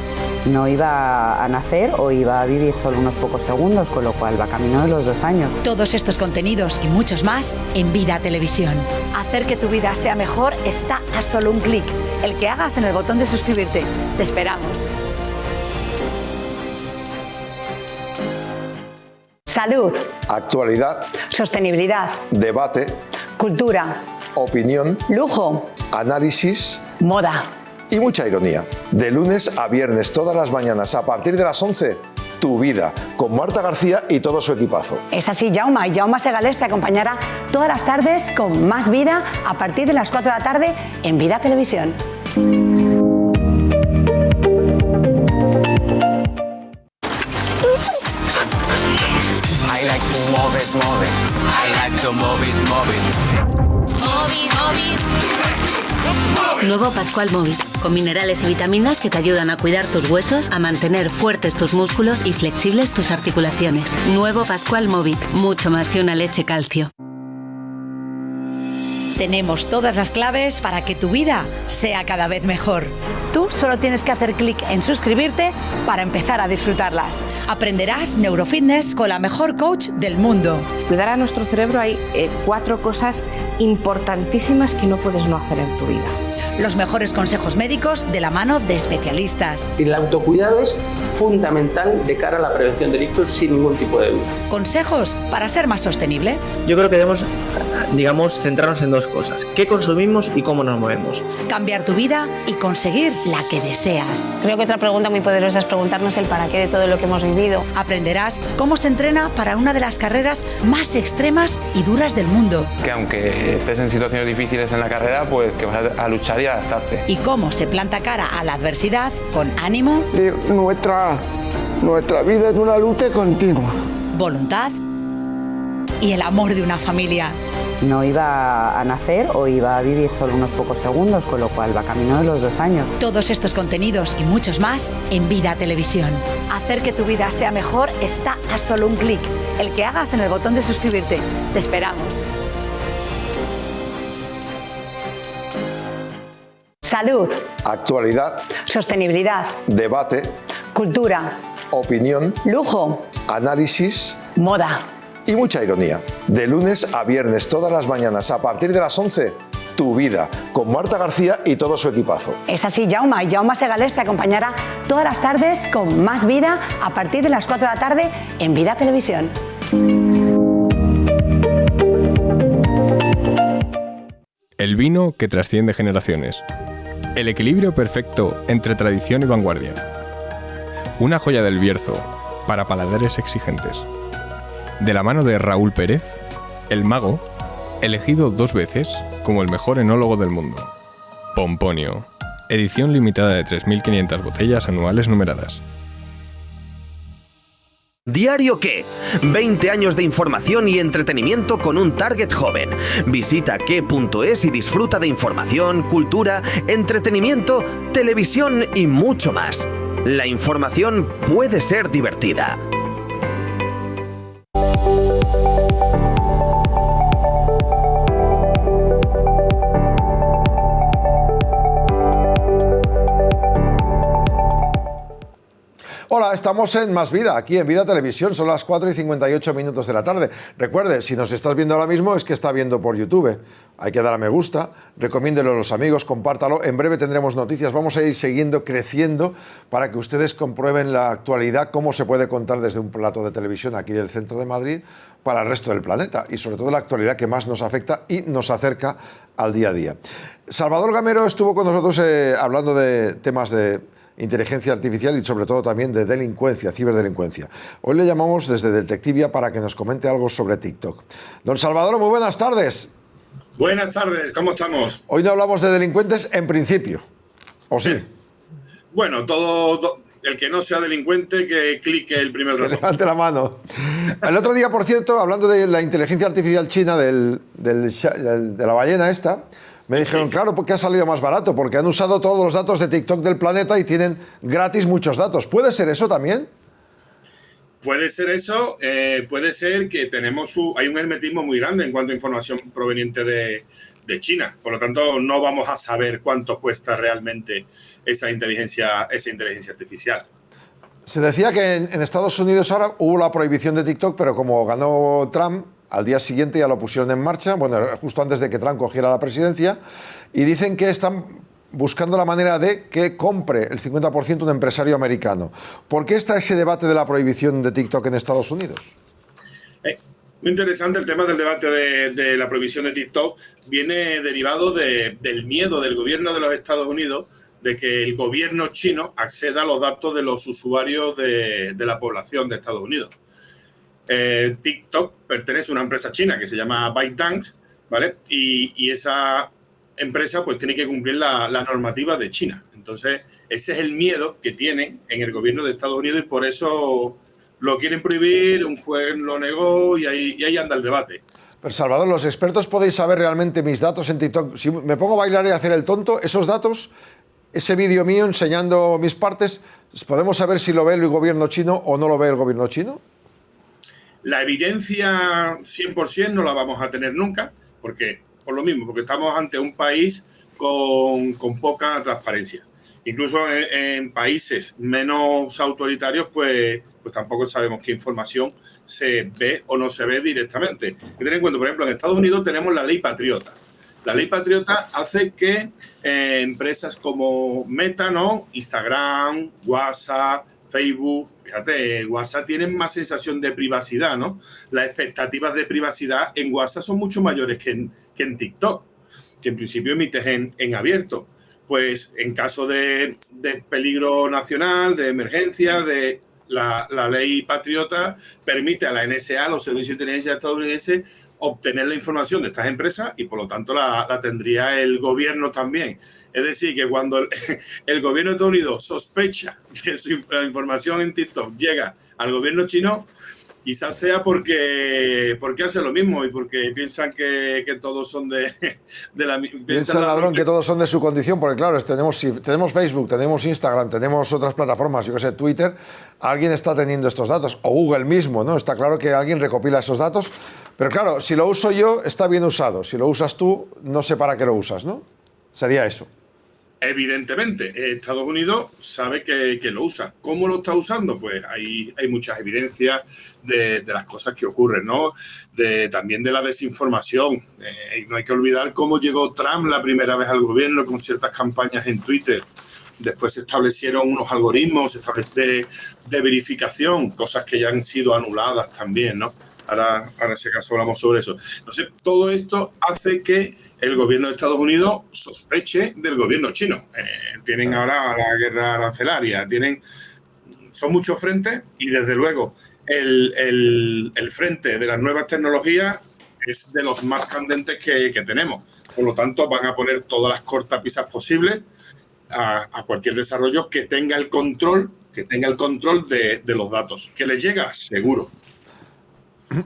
No iba a nacer o iba a vivir solo unos pocos segundos, con lo cual va camino de los 2 años. Todos estos contenidos y muchos más en Vida Televisión. Hacer que tu vida sea mejor está a solo un clic. El que hagas en el botón de suscribirte. Te esperamos. Salud. Actualidad. Sostenibilidad. Debate. Cultura. Opinión. Lujo. Análisis. Moda. Y mucha ironía. De lunes a viernes, todas las mañanas, a partir de las 11, Tu Vida, con Marta García y todo su equipazo. Es así, Jaume. Jaume Segalés te acompañará todas las tardes con Más Vida a partir de las 4 de la tarde en Vida Televisión. I like to move it, move it. I like to move it, move it. Nuevo Pascual Movit, con minerales y vitaminas que te ayudan a cuidar tus huesos, a mantener fuertes tus músculos y flexibles tus articulaciones. Nuevo Pascual Movit, mucho más que una leche calcio. Tenemos todas las claves para que tu vida sea cada vez mejor. Tú solo tienes que hacer clic en suscribirte para empezar a disfrutarlas. Aprenderás neurofitness con la mejor coach del mundo. Cuidar a nuestro cerebro hay 4 cosas importantísimas que no puedes no hacer en tu vida. Los mejores consejos médicos de la mano de especialistas. El autocuidado es fundamental de cara a la prevención de ictus sin ningún tipo de duda. Consejos para ser más sostenible. Yo creo que debemos, centrarnos en 2 cosas. ¿Qué consumimos y cómo nos movemos? Cambiar tu vida y conseguir la que deseas. Creo que otra pregunta muy poderosa es preguntarnos el para qué de todo lo que hemos vivido. Aprenderás cómo se entrena para una de las carreras más extremas y duras del mundo. Que aunque estés en situaciones difíciles en la carrera, pues que vas a luchar y a adaptarte. Y cómo se planta cara a la adversidad con ánimo. Nuestra vida es una lucha continua. Voluntad y el amor de una familia. No iba a nacer o iba a vivir solo unos pocos segundos, con lo cual va camino de los 2 años. Todos estos contenidos y muchos más en Vida Televisión. Hacer que tu vida sea mejor está a solo un clic. El que hagas en el botón de suscribirte. Te esperamos. Salud. Actualidad. Sostenibilidad. Debate. Cultura. Opinión. Lujo. Análisis. Moda. Y mucha ironía. De lunes a viernes, todas las mañanas, a partir de las 11, Tu Vida, con Marta García y todo su equipazo. Es así, Jaume. Jaume Segalés te acompañará todas las tardes con Más Vida a partir de las 4 de la tarde en Vida Televisión. El vino que trasciende generaciones. El equilibrio perfecto entre tradición y vanguardia. Una joya del Bierzo para paladares exigentes. De la mano de Raúl Pérez, el mago, elegido 2 veces como el mejor enólogo del mundo. Pomponio, edición limitada de 3.500 botellas anuales numeradas. ¿Diario qué? 20 años de información y entretenimiento con un target joven. Visita qué.es y disfruta de información, cultura, entretenimiento, televisión y mucho más. La información puede ser divertida. Hola, estamos en Más Vida, aquí en Vida Televisión, son las 4 y 58 minutos de la tarde. Recuerde, si nos estás viendo ahora mismo es que está viendo por YouTube. Hay que dar a me gusta, recomiéndelo a los amigos, compártalo. En breve tendremos noticias, vamos a ir siguiendo, creciendo, para que ustedes comprueben la actualidad, cómo se puede contar desde un plato de televisión aquí del centro de Madrid para el resto del planeta y sobre todo la actualidad que más nos afecta y nos acerca al día a día. Salvador Gamero estuvo con nosotros hablando de temas de inteligencia artificial y sobre todo también de delincuencia, ciberdelincuencia. Hoy le llamamos desde Detectivia para que nos comente algo sobre TikTok. Don Salvador, muy buenas tardes. Buenas tardes, ¿cómo estamos? Hoy no hablamos de delincuentes en principio, ¿o sí? Bueno, todo el que no sea delincuente que clique el primer botón. Que levante la mano. El otro día, por cierto, hablando de la inteligencia artificial china de la ballena esta, me dijeron, claro, porque ha salido más barato, porque han usado todos los datos de TikTok del planeta y tienen gratis muchos datos. ¿Puede ser eso también? Puede ser eso, puede ser que hay un hermetismo muy grande en cuanto a información proveniente de de China. Por lo tanto, no vamos a saber cuánto cuesta realmente esa inteligencia artificial. Se decía que en Estados Unidos ahora hubo la prohibición de TikTok, pero como ganó Trump, al día siguiente ya lo pusieron en marcha, bueno, justo antes de que Trump cogiera la presidencia, y dicen que están buscando la manera de que compre el 50% un empresario americano. ¿Por qué está ese debate de la prohibición de TikTok en Estados Unidos? Muy interesante el tema del debate de la prohibición de TikTok. Viene derivado del miedo del gobierno de los Estados Unidos de que el gobierno chino acceda a los datos de los usuarios de la población de Estados Unidos. TikTok pertenece a una empresa china que se llama ByteDance, ¿vale? Y esa empresa pues tiene que cumplir la normativa de China. Entonces, ese es el miedo que tienen en el gobierno de Estados Unidos y por eso lo quieren prohibir, un juez lo negó y ahí anda el debate. Pero Salvador, los expertos podéis saber realmente mis datos en TikTok. Si me pongo a bailar y a hacer el tonto, esos datos, ese vídeo mío enseñando mis partes, ¿podemos saber si lo ve el gobierno chino o no lo ve el gobierno chino? La evidencia 100% no la vamos a tener nunca, porque por lo mismo, porque estamos ante un país con poca transparencia. Incluso en países menos autoritarios, pues tampoco sabemos qué información se ve o no se ve directamente. Hay que tener en cuenta, por ejemplo, en Estados Unidos tenemos la ley Patriota. La ley Patriota hace que empresas como Meta, ¿no? Instagram, WhatsApp, Facebook, fíjate, WhatsApp tienen más sensación de privacidad, ¿no? Las expectativas de privacidad en WhatsApp son mucho mayores que en TikTok, que en principio emites en abierto. Pues en caso de peligro nacional, de emergencia, la ley Patriota permite a la NSA, los servicios de inteligencia estadounidenses, obtener la información de estas empresas y por lo tanto la tendría el gobierno también. Es decir, que cuando el gobierno de Estados Unidos sospecha que la información en TikTok llega al gobierno chino, quizás sea porque hace lo mismo y porque piensan que todos son de la misma. Piensa el ladrón que todos son de su condición, porque claro, tenemos Facebook, tenemos Instagram, tenemos otras plataformas, yo que sé, Twitter, alguien está teniendo estos datos, o Google mismo, ¿no? Está claro que alguien recopila esos datos, pero claro, si lo uso yo, está bien usado. Si lo usas tú, no sé para qué lo usas, ¿no? Sería eso. Evidentemente, Estados Unidos sabe que lo usa. ¿Cómo lo está usando? Pues hay muchas evidencias de las cosas que ocurren, ¿no? También de la desinformación. Y no hay que olvidar cómo llegó Trump la primera vez al gobierno con ciertas campañas en Twitter. Después se establecieron unos algoritmos de verificación, cosas que ya han sido anuladas también, ¿no? Ahora en ese caso hablamos sobre eso. Entonces, todo esto hace que el gobierno de Estados Unidos sospeche del gobierno chino. Tienen ahora la guerra arancelaria, son muchos frentes y desde luego el frente de las nuevas tecnologías es de los más candentes que tenemos. Por lo tanto, van a poner todas las cortapisas posibles a cualquier desarrollo que tenga el control de los datos. ¿Que les llega? Seguro.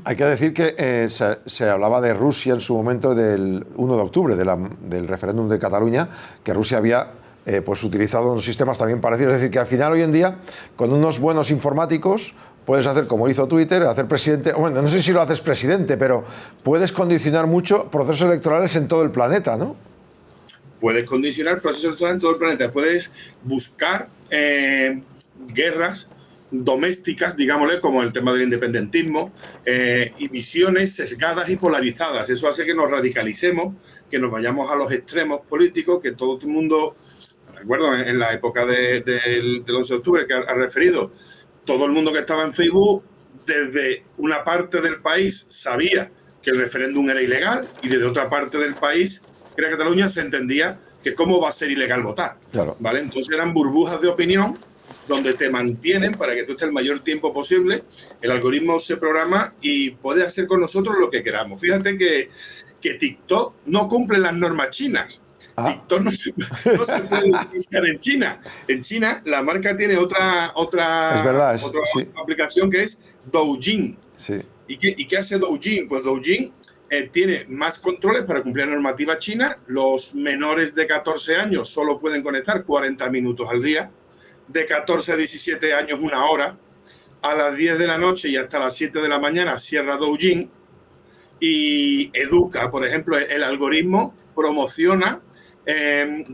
Hay que decir que se hablaba de Rusia en su momento del 1 de octubre, del referéndum de Cataluña, que Rusia había pues utilizado unos sistemas también parecidos. Es decir, que al final hoy en día, con unos buenos informáticos, puedes hacer como hizo Twitter, hacer presidente, bueno, no sé si lo haces presidente, pero puedes condicionar mucho procesos electorales en todo el planeta, ¿no? Puedes condicionar procesos electorales en todo el planeta. Puedes buscar guerras domésticas, digámosle, como el tema del independentismo, y visiones sesgadas y polarizadas. Eso hace que nos radicalicemos, que nos vayamos a los extremos políticos, que todo el mundo, recuerdo en la época del 11 de octubre que ha referido, todo el mundo que estaba en Facebook, desde una parte del país sabía que el referéndum era ilegal y desde otra parte del país, que era Cataluña, se entendía que cómo va a ser ilegal votar. Claro. ¿Vale? Entonces eran burbujas de opinión donde te mantienen para que tú estés el mayor tiempo posible. El algoritmo se programa y puede hacer con nosotros lo que queramos. Fíjate que TikTok no cumple las normas chinas. TikTok no se puede utilizar en China. En China la marca tiene otra aplicación que es Douyin. Sí. ¿Y qué hace Douyin? Pues Douyin tiene más controles para cumplir la normativa china. Los menores de 14 años solo pueden conectar 40 minutos al día. De 14 a 17 años, 1 hora. A las 10 de la noche y hasta las 7 de la mañana cierra Douyin. y educa. Por ejemplo, el algoritmo promociona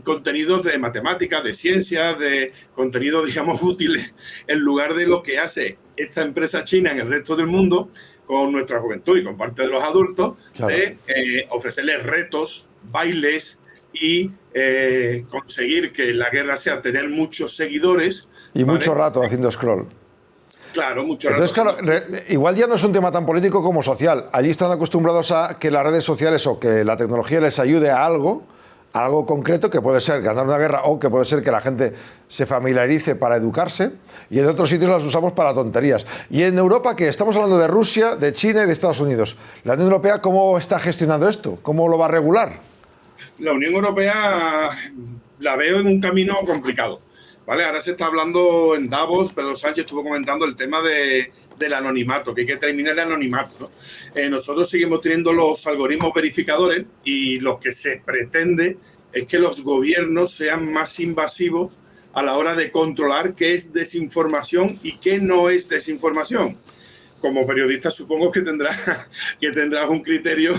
contenidos de matemáticas, de ciencias, de contenidos, digamos, útiles, en lugar de lo que hace esta empresa china en el resto del mundo con nuestra juventud y con parte de los adultos, claro, de ofrecerles retos, bailes y conseguir que la guerra sea tener muchos seguidores. Y ¿vale? Mucho rato haciendo scroll. Claro, mucho rato. Entonces, claro, igual ya no es un tema tan político como social. Allí están acostumbrados a que las redes sociales o que la tecnología les ayude a algo concreto, que puede ser ganar una guerra o que puede ser que la gente se familiarice para educarse, y en otros sitios las usamos para tonterías. Y en Europa, que estamos hablando de Rusia, de China y de Estados Unidos, ¿la Unión Europea cómo está gestionando esto? ¿Cómo lo va a regular? La Unión Europea la veo en un camino complicado, ¿vale? Ahora se está hablando en Davos, Pedro Sánchez estuvo comentando el tema del anonimato, que hay que terminar el anonimato, ¿no? Nosotros seguimos teniendo los algoritmos verificadores y lo que se pretende es que los gobiernos sean más invasivos a la hora de controlar qué es desinformación y qué no es desinformación. Como periodista supongo que tendrás un criterio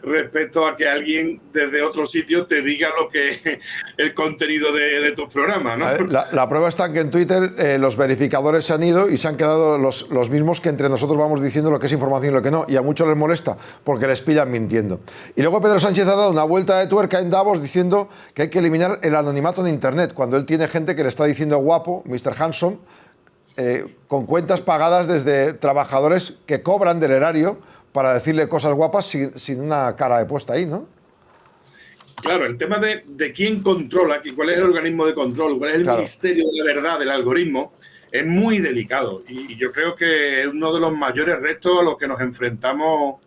respecto a que alguien desde otro sitio te diga lo que el contenido de tus programas, ¿no? La prueba está en que en Twitter los verificadores se han ido y se han quedado los mismos que entre nosotros vamos diciendo lo que es información y lo que no, y a muchos les molesta porque les pillan mintiendo. Y luego Pedro Sánchez ha dado una vuelta de tuerca en Davos diciendo que hay que eliminar el anonimato en Internet, cuando él tiene gente que le está diciendo guapo, Mr. Handsome, con cuentas pagadas desde trabajadores que cobran del erario para decirle cosas guapas sin una cara de puesta ahí, ¿no? Claro, el tema de quién controla, cuál es el organismo de control, cuál es el ministerio de la verdad del algoritmo, es muy delicado. Y yo creo que es uno de los mayores retos a los que nos enfrentamos,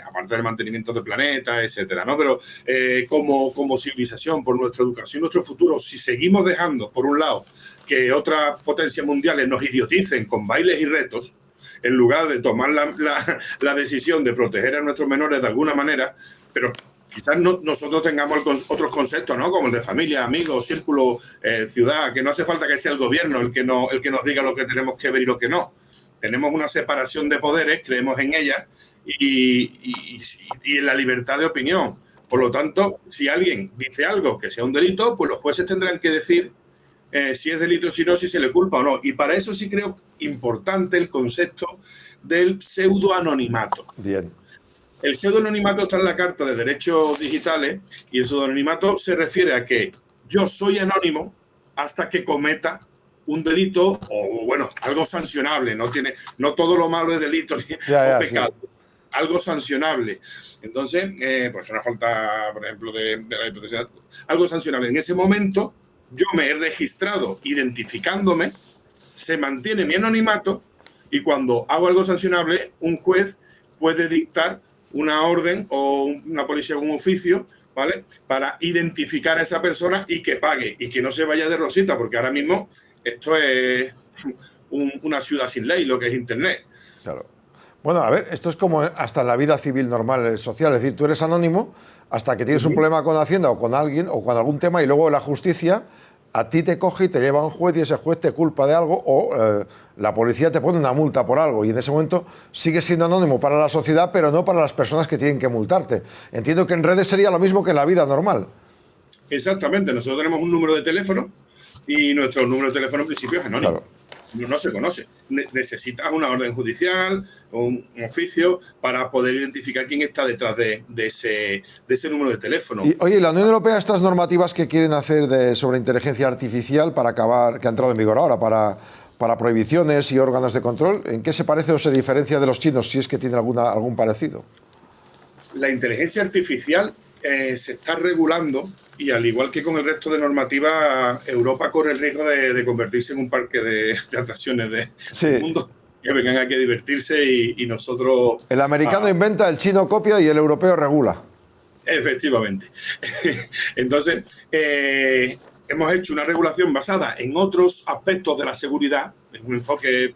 aparte del mantenimiento del planeta, etcétera, ¿no? Pero como civilización, por nuestra educación, nuestro futuro, si seguimos dejando, por un lado, que otras potencias mundiales nos idioticen con bailes y retos, en lugar de tomar la decisión de proteger a nuestros menores de alguna manera, pero quizás nosotros tengamos otros conceptos, ¿no? Como el de familia, amigos, círculo, ciudad, que no hace falta que sea el gobierno el que nos diga lo que tenemos que ver y lo que no. Tenemos una separación de poderes, creemos en ella, y en la libertad de opinión. Por lo tanto, si alguien dice algo que sea un delito, pues los jueces tendrán que decir si es delito, si no, si se le culpa o no. Y para eso sí creo importante el concepto del pseudoanonimato. Bien. El pseudoanonimato está en la Carta de Derechos Digitales y el pseudoanonimato se refiere a que yo soy anónimo hasta que cometa un delito o, bueno, algo sancionable. No todo lo malo es delito o pecado. Sí. Algo sancionable. Entonces, pues una falta, por ejemplo, de la protección, algo sancionable. En ese momento, yo me he registrado identificándome, se mantiene mi anonimato y cuando hago algo sancionable, un juez puede dictar una orden o una policía con un oficio, ¿vale? Para identificar a esa persona y que pague y que no se vaya de rosita, porque ahora mismo esto es una ciudad sin ley, lo que es Internet. Claro. Bueno, a ver, esto es como hasta en la vida civil normal, social. Es decir, tú eres anónimo hasta que tienes un problema con Hacienda o con alguien o con algún tema y luego la justicia a ti te coge y te lleva a un juez y ese juez te culpa de algo o la policía te pone una multa por algo y en ese momento sigues siendo anónimo para la sociedad pero no para las personas que tienen que multarte. Entiendo que en redes sería lo mismo que en la vida normal. Exactamente. Nosotros tenemos un número de teléfono y nuestro número de teléfono en principio es anónimo. Claro. No se conoce. Necesitas una orden judicial o un oficio para poder identificar quién está detrás de ese número de teléfono. Y, oye, la Unión Europea, estas normativas que quieren hacer sobre inteligencia artificial para acabar, que ha entrado en vigor ahora, para prohibiciones y órganos de control, ¿en qué se parece o se diferencia de los chinos, si es que tiene algún parecido? La inteligencia artificial se está regulando y al igual que con el resto de normativas, Europa corre el riesgo de convertirse en un parque de atracciones del mundo, que vengan aquí a divertirse y nosotros... El americano inventa, el chino copia y el europeo regula. Efectivamente. Entonces, hemos hecho una regulación basada en otros aspectos de la seguridad, en un enfoque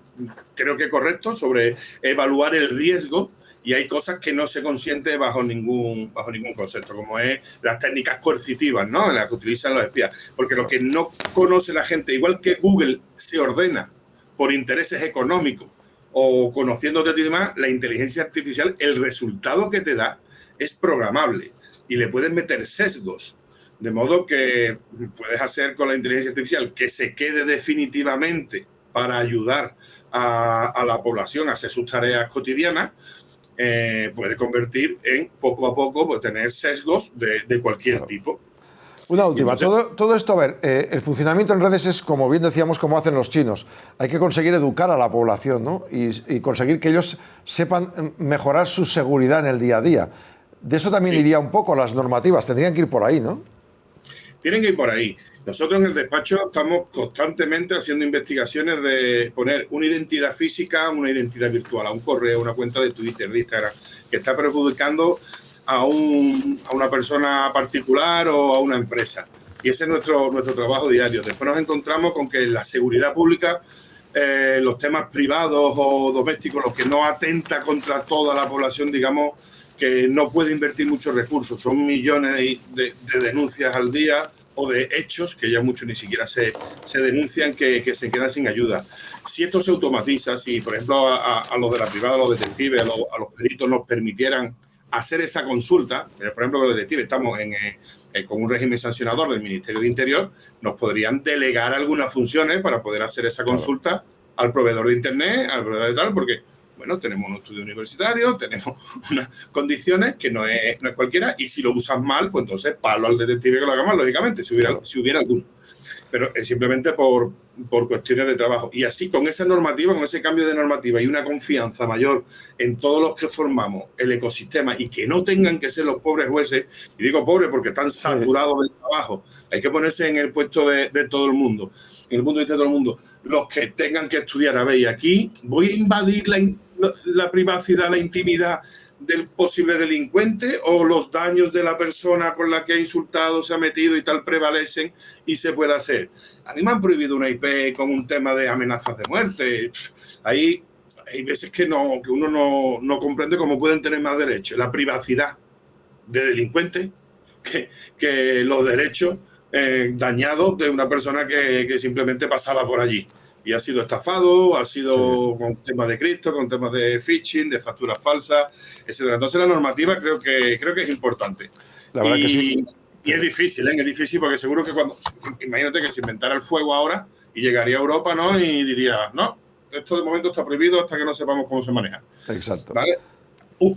creo que correcto sobre evaluar el riesgo. Y hay cosas que no se consienten bajo ningún concepto, como es las técnicas coercitivas, ¿no? Las que utilizan los espías. Porque lo que no conoce la gente, igual que Google se ordena por intereses económicos o conociéndote a ti y demás, la inteligencia artificial, el resultado que te da es programable y le puedes meter sesgos. De modo que puedes hacer con la inteligencia artificial que se quede definitivamente para ayudar a la población a hacer sus tareas cotidianas. Puede convertir en, poco a poco, pues, tener sesgos de cualquier tipo. Una última. Todo esto, a ver, el funcionamiento en redes es, como bien decíamos, como hacen los chinos. Hay que conseguir educar a la población, ¿no? Y conseguir que ellos sepan mejorar su seguridad en el día a día. De eso también iría un poco las normativas. Tendrían que ir por ahí, ¿no? Tienen que ir por ahí. Nosotros en el despacho estamos constantemente haciendo investigaciones de poner una identidad física, una identidad virtual, a un correo, una cuenta de Twitter, de Instagram, que está perjudicando a una persona particular o a una empresa. Y ese es nuestro trabajo diario. Después nos encontramos con que la seguridad pública, los temas privados o domésticos, los que no atenta contra toda la población, digamos, que no puede invertir muchos recursos. Son millones de denuncias al día o de hechos que ya muchos ni siquiera se denuncian, que se quedan sin ayuda. Si esto se automatiza, si por ejemplo a los de la privada, a los detectives, a los peritos nos permitieran hacer esa consulta, por ejemplo, los detectives estamos con un régimen sancionador del Ministerio de Interior, nos podrían delegar algunas funciones para poder hacer esa consulta al proveedor de Internet, al proveedor de tal, porque bueno, tenemos un estudio universitario, tenemos unas condiciones que no es cualquiera, y si lo usas mal, pues entonces palo al detective que lo haga mal, lógicamente, si hubiera alguno. Pero es simplemente por cuestiones de trabajo. Y así, con esa normativa, con ese cambio de normativa y una confianza mayor en todos los que formamos el ecosistema y que no tengan que ser los pobres jueces, y digo pobres porque están saturados del trabajo, hay que ponerse en el puesto de todo el mundo, en el punto de vista de todo el mundo, los que tengan que estudiar, a ver, y aquí voy a invadir la privacidad, la intimidad del posible delincuente, o los daños de la persona con la que ha insultado, se ha metido y tal prevalecen y se puede hacer. A mí me han prohibido una IP con un tema de amenazas de muerte. Hay veces que uno no comprende cómo pueden tener más derechos la privacidad de delincuentes que los derechos dañados de una persona que simplemente pasaba por allí y ha sido estafado, ha sido con temas de cripto, con temas de phishing, de facturas falsas, etcétera. Entonces la normativa creo que es importante. La verdad que sí. Y es difícil, es difícil porque seguro que imagínate que se inventara el fuego ahora y llegaría a Europa, ¿no? Y diría, no, esto de momento está prohibido hasta que no sepamos cómo se maneja. Exacto. ¿Vale?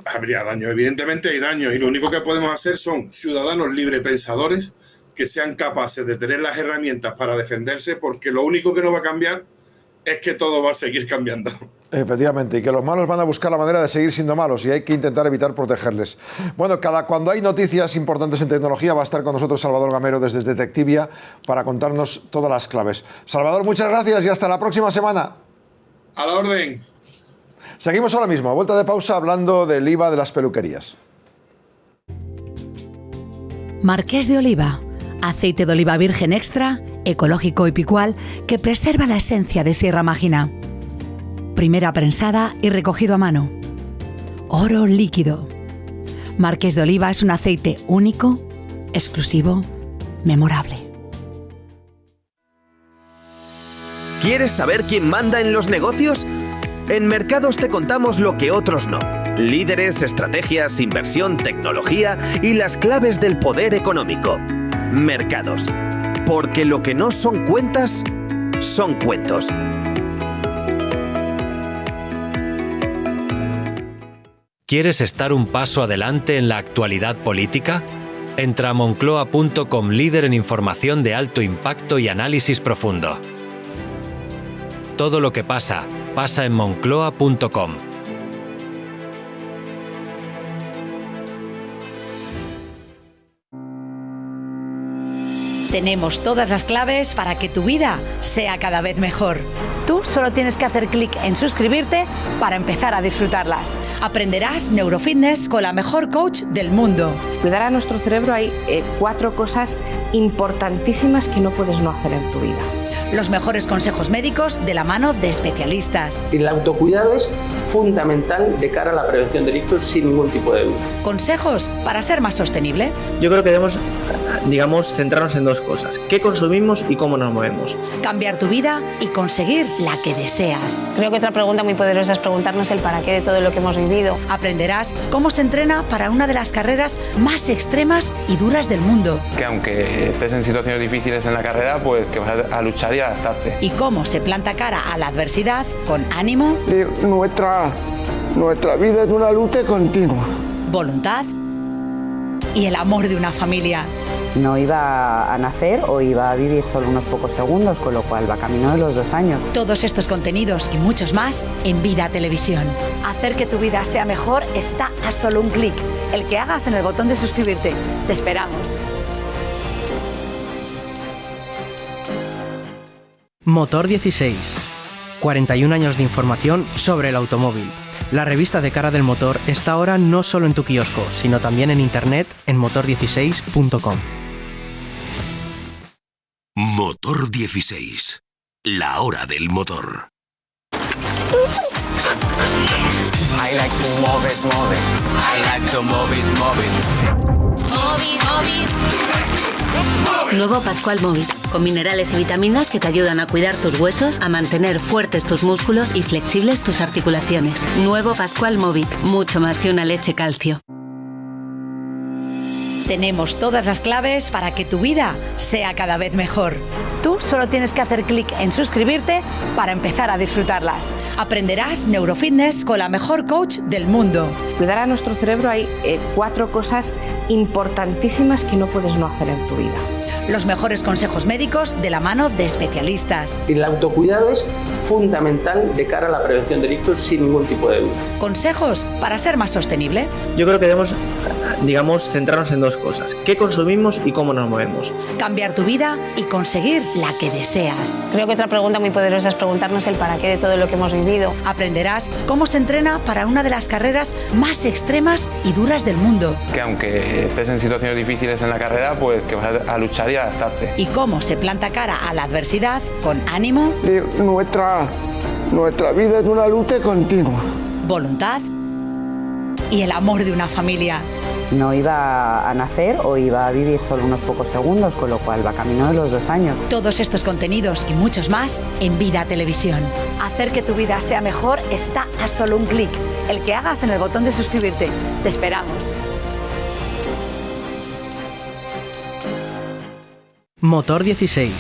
Habría daños, evidentemente hay daños, y lo único que podemos hacer son ciudadanos librepensadores que sean capaces de tener las herramientas para defenderse, porque lo único que no va a cambiar es que todo va a seguir cambiando. Efectivamente, y que los malos van a buscar la manera de seguir siendo malos y hay que intentar evitar protegerles. Bueno, cuando hay noticias importantes en tecnología va a estar con nosotros Salvador Gamero desde Detectivia para contarnos todas las claves. Salvador, muchas gracias y hasta la próxima semana. A la orden. Seguimos ahora mismo, a vuelta de pausa, hablando del IVA de las peluquerías. Marqués de Oliva. Aceite de oliva virgen extra, ecológico y picual, que preserva la esencia de Sierra Mágina. Primera prensada y recogido a mano. Oro líquido. Marqués de Oliva es un aceite único, exclusivo, memorable. ¿Quieres saber quién manda en los negocios? En Mercados te contamos lo que otros no. Líderes, estrategias, inversión, tecnología y las claves del poder económico. Mercados. Porque lo que no son cuentas, son cuentos. ¿Quieres estar un paso adelante en la actualidad política? Entra a moncloa.com, líder en información de alto impacto y análisis profundo. Todo lo que pasa, pasa en moncloa.com. Tenemos todas las claves para que tu vida sea cada vez mejor. Tú solo tienes que hacer clic en suscribirte para empezar a disfrutarlas. Aprenderás neurofitness con la mejor coach del mundo. Cuidar a nuestro cerebro hay 4 cosas importantísimas que no puedes no hacer en tu vida. Los mejores consejos médicos de la mano de especialistas. El autocuidado es fundamental de cara a la prevención de ictus sin ningún tipo de duda. Consejos para ser más sostenible. Yo creo que debemos centrarnos en dos cosas: qué consumimos y cómo nos movemos. Cambiar tu vida y conseguir la que deseas. Creo que otra pregunta muy poderosa es preguntarnos el para qué de todo lo que hemos vivido. Aprenderás cómo se entrena para una de las carreras más extremas y duras del mundo. Que aunque estés en situaciones difíciles en la carrera, pues que vas a luchar y adaptarte. Y cómo se planta cara a la adversidad con ánimo. Nuestra vida es una lucha continua. Voluntad y el amor de una familia. No iba a nacer o iba a vivir solo unos pocos segundos, con lo cual va camino de los 2 años. Todos estos contenidos y muchos más en Vida Televisión. Hacer que tu vida sea mejor está a solo un clic. El que hagas en el botón de suscribirte. Te esperamos. Motor 16. 41 años de información sobre el automóvil. La revista de cara del motor está ahora no solo en tu kiosco, sino también en internet en motor16.com. Motor 16. La hora del motor. I like to move it, move it. I like to move it, move it. Nuevo Pascual Movit, con minerales y vitaminas que te ayudan a cuidar tus huesos, a mantener fuertes tus músculos y flexibles tus articulaciones. Nuevo Pascual Movit, mucho más que una leche calcio. Tenemos todas las claves para que tu vida sea cada vez mejor. Tú solo tienes que hacer clic en suscribirte para empezar a disfrutarlas. Aprenderás neurofitness con la mejor coach del mundo. Cuidar a nuestro cerebro hay 4 cosas importantísimas que no puedes no hacer en tu vida. Los mejores consejos médicos de la mano de especialistas. El autocuidado es fundamental de cara a la prevención de ictus sin ningún tipo de duda. Consejos para ser más sostenible. Yo creo que debemos, centrarnos en dos cosas: qué consumimos y cómo nos movemos. Cambiar tu vida y conseguir la que deseas. Creo que otra pregunta muy poderosa es preguntarnos el para qué de todo lo que hemos vivido. Aprenderás cómo se entrena para una de las carreras más extremas y duras del mundo. Que aunque estés en situaciones difíciles en la carrera, pues que vas a luchar y adaptarte. Y cómo se planta cara a la adversidad con ánimo. Nuestra vida es una lucha continua. Voluntad y el amor de una familia. No iba a nacer o iba a vivir solo unos pocos segundos, con lo cual va camino de los 2 años. Todos estos contenidos y muchos más en Vida Televisión. Hacer que tu vida sea mejor está a solo un clic. El que hagas en el botón de suscribirte. Te esperamos. Motor 16.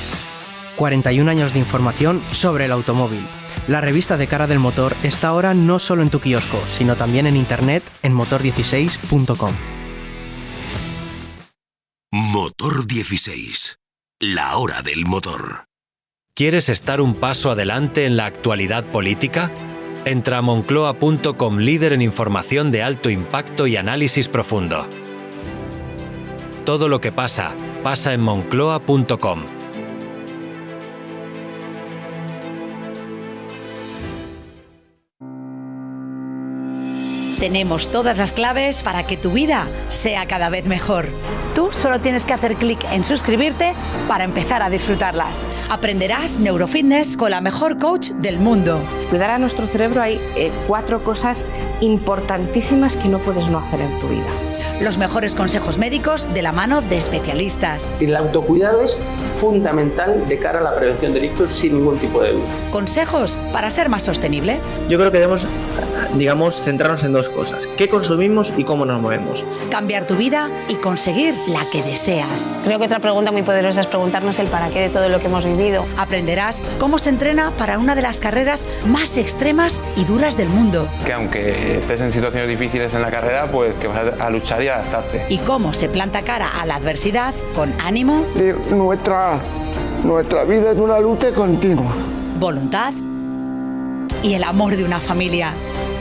41 años de información sobre el automóvil. La revista de cara del motor está ahora no solo en tu kiosco, sino también en internet en motor16.com. Motor 16. La hora del motor. ¿Quieres estar un paso adelante en la actualidad política? Entra a moncloa.com, líder en información de alto impacto y análisis profundo. Todo lo que pasa, pasa en moncloa.com. Tenemos todas las claves para que tu vida sea cada vez mejor. Tú solo tienes que hacer clic en suscribirte para empezar a disfrutarlas. Aprenderás neurofitness con la mejor coach del mundo. Cuidar a nuestro cerebro hay 4 cosas importantísimas que no puedes no hacer en tu vida. Los mejores consejos médicos de la mano de especialistas. El autocuidado es fundamental de cara a la prevención de ictus sin ningún tipo de duda. Consejos para ser más sostenible. Yo creo que debemos, centrarnos en dos cosas: qué consumimos y cómo nos movemos. Cambiar tu vida y conseguir la que deseas. Creo que otra pregunta muy poderosa es preguntarnos el para qué de todo lo que hemos vivido. Aprenderás cómo se entrena para una de las carreras más extremas y duras del mundo. Que aunque estés en situaciones difíciles en la carrera, pues que vas a luchar y adaptarte. Y cómo se planta cara a la adversidad con ánimo. Nuestra vida es una lucha continua. Voluntad y el amor de una familia.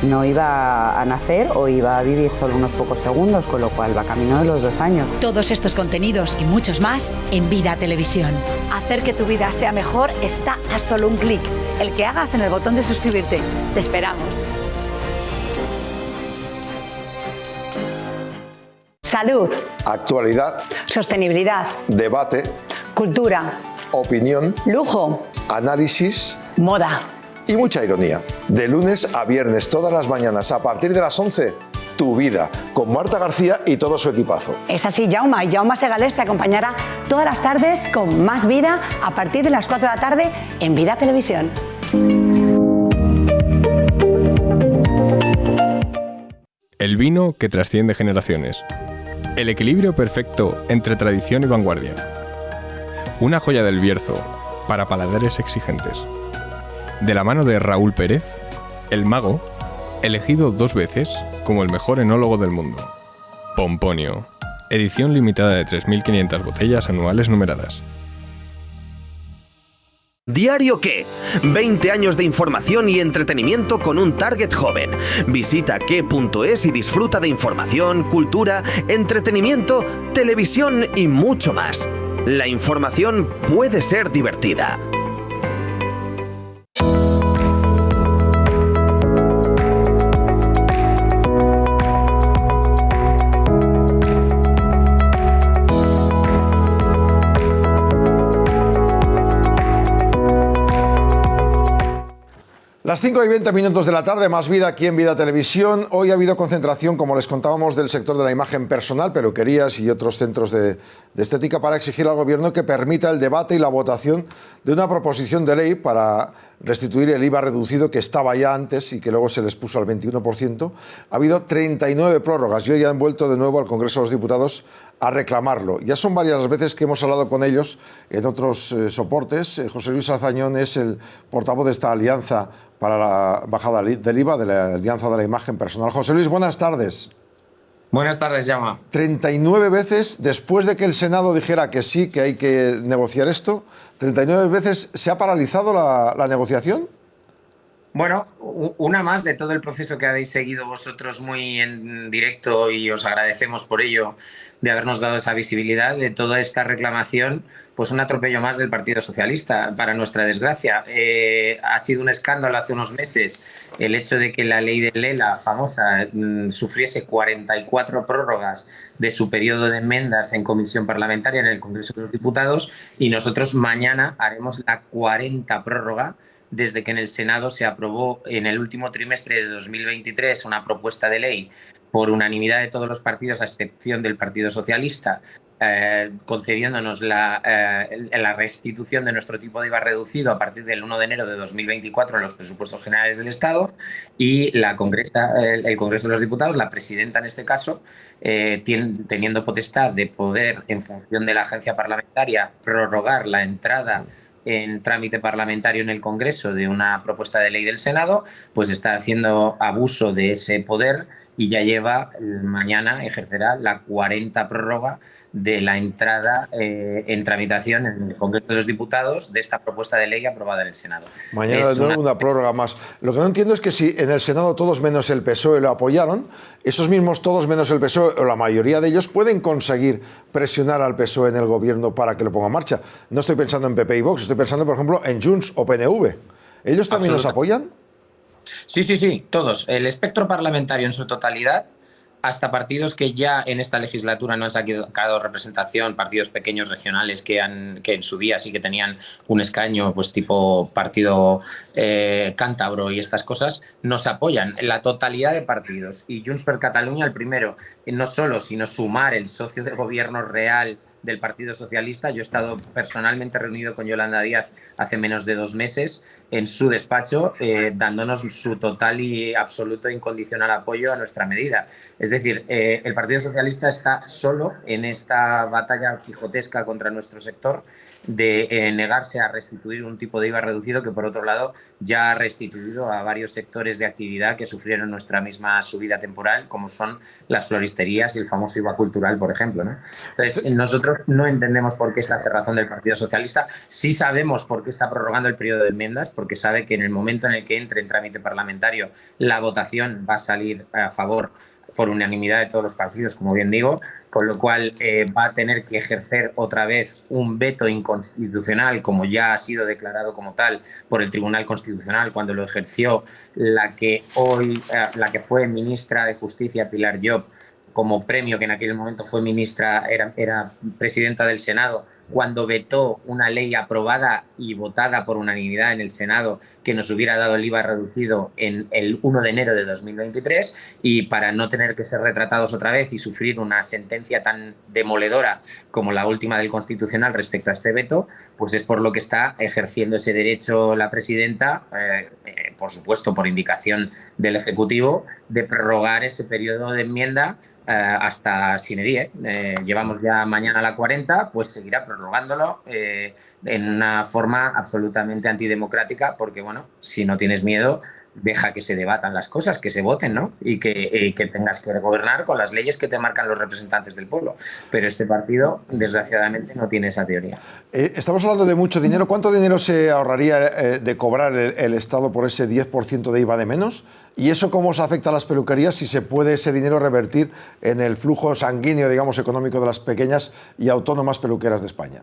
No iba a nacer o iba a vivir solo unos pocos segundos, con lo cual va camino de los 2 años. Todos estos contenidos y muchos más en Vida Televisión. Hacer que tu vida sea mejor está a solo un clic. El que hagas en el botón de suscribirte. Te esperamos. Salud. Actualidad. Sostenibilidad. Debate. Cultura. Opinión. Lujo. Análisis. Moda. Y mucha ironía. De lunes a viernes, todas las mañanas, a partir de las 11, tu vida, con Marta García y todo su equipazo. Es así, Jaume. Y Jaume Segalés te acompañará todas las tardes con Más Vida a partir de las 4 de la tarde en Vida Televisión. El vino que trasciende generaciones. El equilibrio perfecto entre tradición y vanguardia. Una joya del Bierzo para paladares exigentes. De la mano de Raúl Pérez, el mago, elegido 2 veces como el mejor enólogo del mundo. Pomponio. Edición limitada de 3.500 botellas anuales numeradas. ¿Diario qué? 20 años de información y entretenimiento con un target joven. Visita qué.es y disfruta de información, cultura, entretenimiento, televisión y mucho más. La información puede ser divertida. Las 5 y 20 minutos de la tarde, Más Vida aquí en Vida Televisión. Hoy ha habido concentración, como les contábamos, del sector de la imagen personal, peluquerías y otros centros de estética para exigir al Gobierno que permita el debate y la votación de una proposición de ley para restituir el IVA reducido que estaba ya antes y que luego se les puso al 21%. Ha habido 39 prórrogas y hoy han vuelto de nuevo al Congreso de los Diputados a reclamarlo. Ya son varias las veces que hemos hablado con ellos en otros soportes. José Luis Azañón es el portavoz de esta alianza para la bajada del IVA, de la Alianza de la Imagen Personal. José Luis, buenas tardes. Buenas tardes, Jaume. 39 veces, después de que el Senado dijera que sí, que hay que negociar esto, 39 veces se ha paralizado la negociación. Bueno, una más de todo el proceso que habéis seguido vosotros muy en directo y os agradecemos por ello, de habernos dado esa visibilidad de toda esta reclamación, pues un atropello más del Partido Socialista, para nuestra desgracia. Ha sido un escándalo hace unos meses el hecho de que la ley de Lela, famosa, sufriese 44 prórrogas de su periodo de enmiendas en comisión parlamentaria en el Congreso de los Diputados, y nosotros mañana haremos la 40 prórroga desde que en el Senado se aprobó en el último trimestre de 2023 una propuesta de ley por unanimidad de todos los partidos, a excepción del Partido Socialista, concediéndonos la restitución de nuestro tipo de IVA reducido a partir del 1 de enero de 2024 en los presupuestos generales del Estado, y el Congreso de los Diputados, la presidenta en este caso, teniendo potestad de poder, en función de la agencia parlamentaria, prorrogar la entrada en trámite parlamentario en el Congreso de una propuesta de ley del Senado, pues está haciendo abuso de ese poder y ya mañana ejercerá la 40 prórroga de la entrada en tramitación en el Congreso de los Diputados de esta propuesta de ley aprobada en el Senado. Mañana de nuevo una prórroga más. Lo que no entiendo es que si en el Senado todos menos el PSOE lo apoyaron, esos mismos todos menos el PSOE, o la mayoría de ellos, pueden conseguir presionar al PSOE en el Gobierno para que lo ponga en marcha. No estoy pensando en PP y Vox, estoy pensando, por ejemplo, en Junts o PNV. ¿Ellos también los apoyan? Sí, todos. El espectro parlamentario en su totalidad, hasta partidos que ya en esta legislatura no han sacado representación, partidos pequeños regionales que en su día sí que tenían un escaño, pues tipo partido cántabro y estas cosas, nos apoyan en la totalidad de partidos. Y Junts per Catalunya, el primero, no solo, sino sumar el socio de gobierno real del Partido Socialista. Yo he estado personalmente reunido con Yolanda Díaz hace menos de 2 meses en su despacho, dándonos su total y absoluto e incondicional apoyo a nuestra medida. Es decir, el Partido Socialista está solo en esta batalla quijotesca contra nuestro sector de negarse a restituir un tipo de IVA reducido que, por otro lado, ya ha restituido a varios sectores de actividad que sufrieron nuestra misma subida temporal, como son las floristerías y el famoso IVA cultural, por ejemplo, ¿no? Entonces, nosotros no entendemos por qué esta cerrazón del Partido Socialista. Sí sabemos por qué está prorrogando el periodo de enmiendas, porque sabe que en el momento en el que entre en trámite parlamentario la votación va a salir a favor por unanimidad de todos los partidos, como bien digo, con lo cual va a tener que ejercer otra vez un veto inconstitucional, como ya ha sido declarado como tal por el Tribunal Constitucional cuando lo ejerció la que fue ministra de Justicia, Pilar Llop, como premio, que en aquel momento fue ministra, era presidenta del Senado, cuando vetó una ley aprobada y votada por unanimidad en el Senado que nos hubiera dado el IVA reducido en el 1 de enero de 2023, y para no tener que ser retratados otra vez y sufrir una sentencia tan demoledora como la última del Constitucional respecto a este veto, pues es por lo que está ejerciendo ese derecho la presidenta, por supuesto por indicación del Ejecutivo, de prorrogar ese periodo de enmienda hasta sine die. Llevamos ya mañana la 40, pues seguirá prorrogándolo en una forma absolutamente antidemocrática, porque bueno, si no tienes miedo, deja que se debatan las cosas, que se voten, ¿no? Y que tengas que gobernar con las leyes que te marcan los representantes del pueblo. Pero este partido, desgraciadamente, no tiene esa teoría. Estamos hablando de mucho dinero. ¿Cuánto dinero se ahorraría de cobrar el Estado por ese 10% de IVA de menos? ¿Y eso cómo se afecta a las peluquerías, si se puede ese dinero revertir en el flujo sanguíneo, digamos, económico de las pequeñas y autónomas peluqueras de España?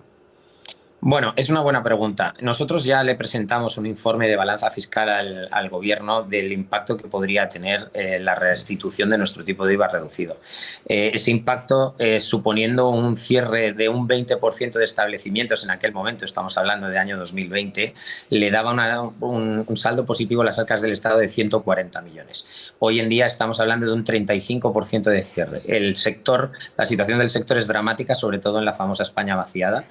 Bueno, es una buena pregunta. Nosotros ya le presentamos un informe de balanza fiscal al Gobierno del impacto que podría tener la restitución de nuestro tipo de IVA reducido. Ese impacto, suponiendo un cierre de un 20% de establecimientos en aquel momento, estamos hablando de año 2020, le daba un saldo positivo a las arcas del Estado de 140 millones. Hoy en día estamos hablando de un 35% de cierre. La situación del sector es dramática, sobre todo en la famosa España vaciada,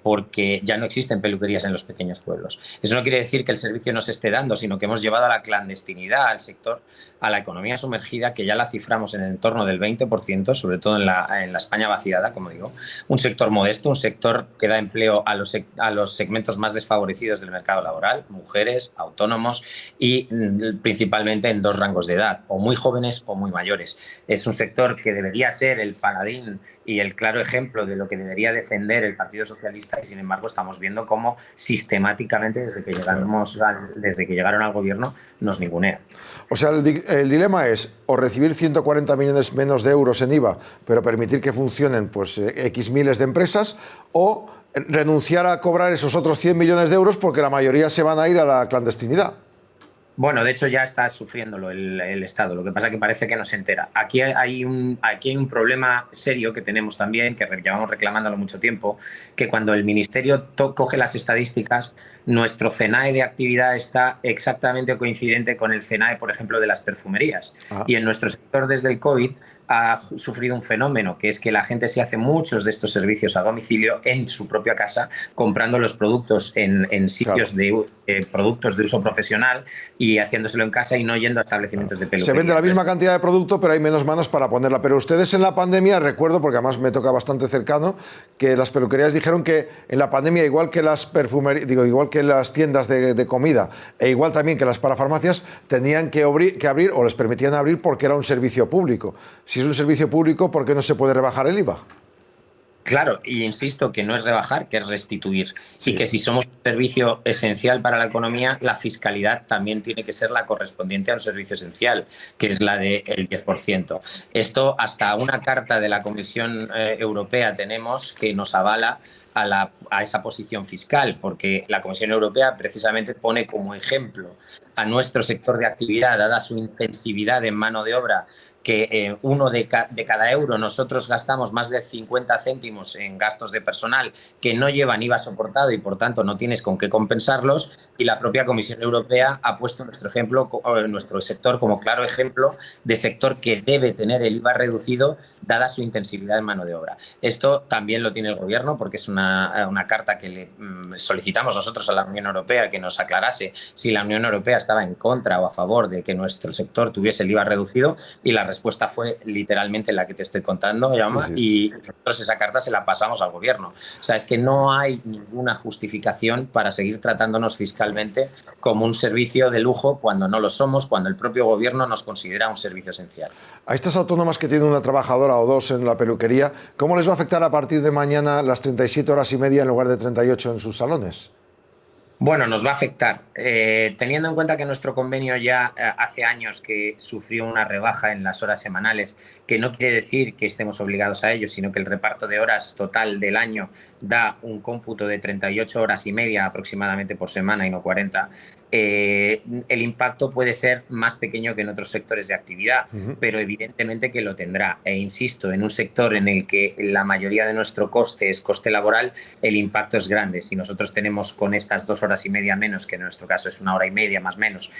porque ya no existen peluquerías en los pequeños pueblos. Eso no quiere decir que el servicio no se esté dando, sino que hemos llevado a la clandestinidad al sector, a la economía sumergida, que ya la ciframos en el entorno del 20%, sobre todo en la España vaciada, como digo. Un sector modesto, un sector que da empleo a los segmentos más desfavorecidos del mercado laboral, mujeres, autónomos, y principalmente en dos rangos de edad, o muy jóvenes o muy mayores. Es un sector que debería ser el paladín y el claro ejemplo de lo que debería defender el Partido Socialista, y sin embargo estamos viendo cómo sistemáticamente desde que llegaron al gobierno nos ningunean. O sea, el dilema es o recibir 140 millones menos de euros en IVA, pero permitir que funcionen pues X miles de empresas, o renunciar a cobrar esos otros 100 millones de euros porque la mayoría se van a ir a la clandestinidad. Bueno, de hecho ya está sufriéndolo el Estado, lo que pasa es que parece que no se entera. Aquí hay un problema serio que tenemos también, que llevamos reclamándolo mucho tiempo, que cuando el Ministerio coge las estadísticas, nuestro CENAE de actividad está exactamente coincidente con el CENAE, por ejemplo, de las perfumerías. Y en nuestro sector desde el COVID ha sufrido un fenómeno, que es que la gente se hace muchos de estos servicios a domicilio en su propia casa, comprando los productos en sitios de productos de uso profesional y haciéndoselo en casa y no yendo a establecimientos de peluquería. Se vende la misma cantidad de producto, pero hay menos manos para ponerla. Pero ustedes en la pandemia, recuerdo, porque además me toca bastante cercano, que las peluquerías dijeron que en la pandemia, igual que las perfumerías, igual que las tiendas de comida, e igual también que las parafarmacias, tenían que abrir o les permitían abrir porque era un servicio público. Si es un servicio público, ¿por qué no se puede rebajar el IVA? Claro, y insisto que no es rebajar, que es restituir. Sí. Y que si somos un servicio esencial para la economía, la fiscalidad también tiene que ser la correspondiente a un servicio esencial, que es la del 10%. Esto hasta una carta de la Comisión Europea tenemos que nos avala a esa posición fiscal, porque la Comisión Europea precisamente pone como ejemplo a nuestro sector de actividad, dada su intensividad en mano de obra, que uno de cada euro nosotros gastamos más de 50 céntimos en gastos de personal que no llevan IVA soportado y por tanto no tienes con qué compensarlos, y la propia Comisión Europea ha puesto nuestro sector como claro ejemplo de sector que debe tener el IVA reducido dada su intensividad en mano de obra. Esto también lo tiene el Gobierno porque es una carta que le solicitamos nosotros a la Unión Europea, que nos aclarase si la Unión Europea estaba en contra o a favor de que nuestro sector tuviese el IVA reducido, y la respuesta fue literalmente la que te estoy contando, Jaume, sí. Y nosotros esa carta se la pasamos al Gobierno. O sea, es que no hay ninguna justificación para seguir tratándonos fiscalmente como un servicio de lujo cuando no lo somos, cuando el propio Gobierno nos considera un servicio esencial. A estas autónomas que tienen una trabajadora o dos en la peluquería, ¿cómo les va a afectar a partir de mañana las 37 horas y media en lugar de 38 en sus salones? Bueno, nos va a afectar. Teniendo en cuenta que nuestro convenio ya hace años que sufrió una rebaja en las horas semanales, que no quiere decir que estemos obligados a ello, sino que el reparto de horas total del año da un cómputo de 38 horas y media aproximadamente por semana y no 40, el impacto puede ser más pequeño que en otros sectores de actividad, pero evidentemente que lo tendrá. E insisto, en un sector en el que la mayoría de nuestro coste es coste laboral, el impacto es grande. Si nosotros tenemos con estas 2 horas y media menos, que en nuestro caso es 1 hora y media más menos,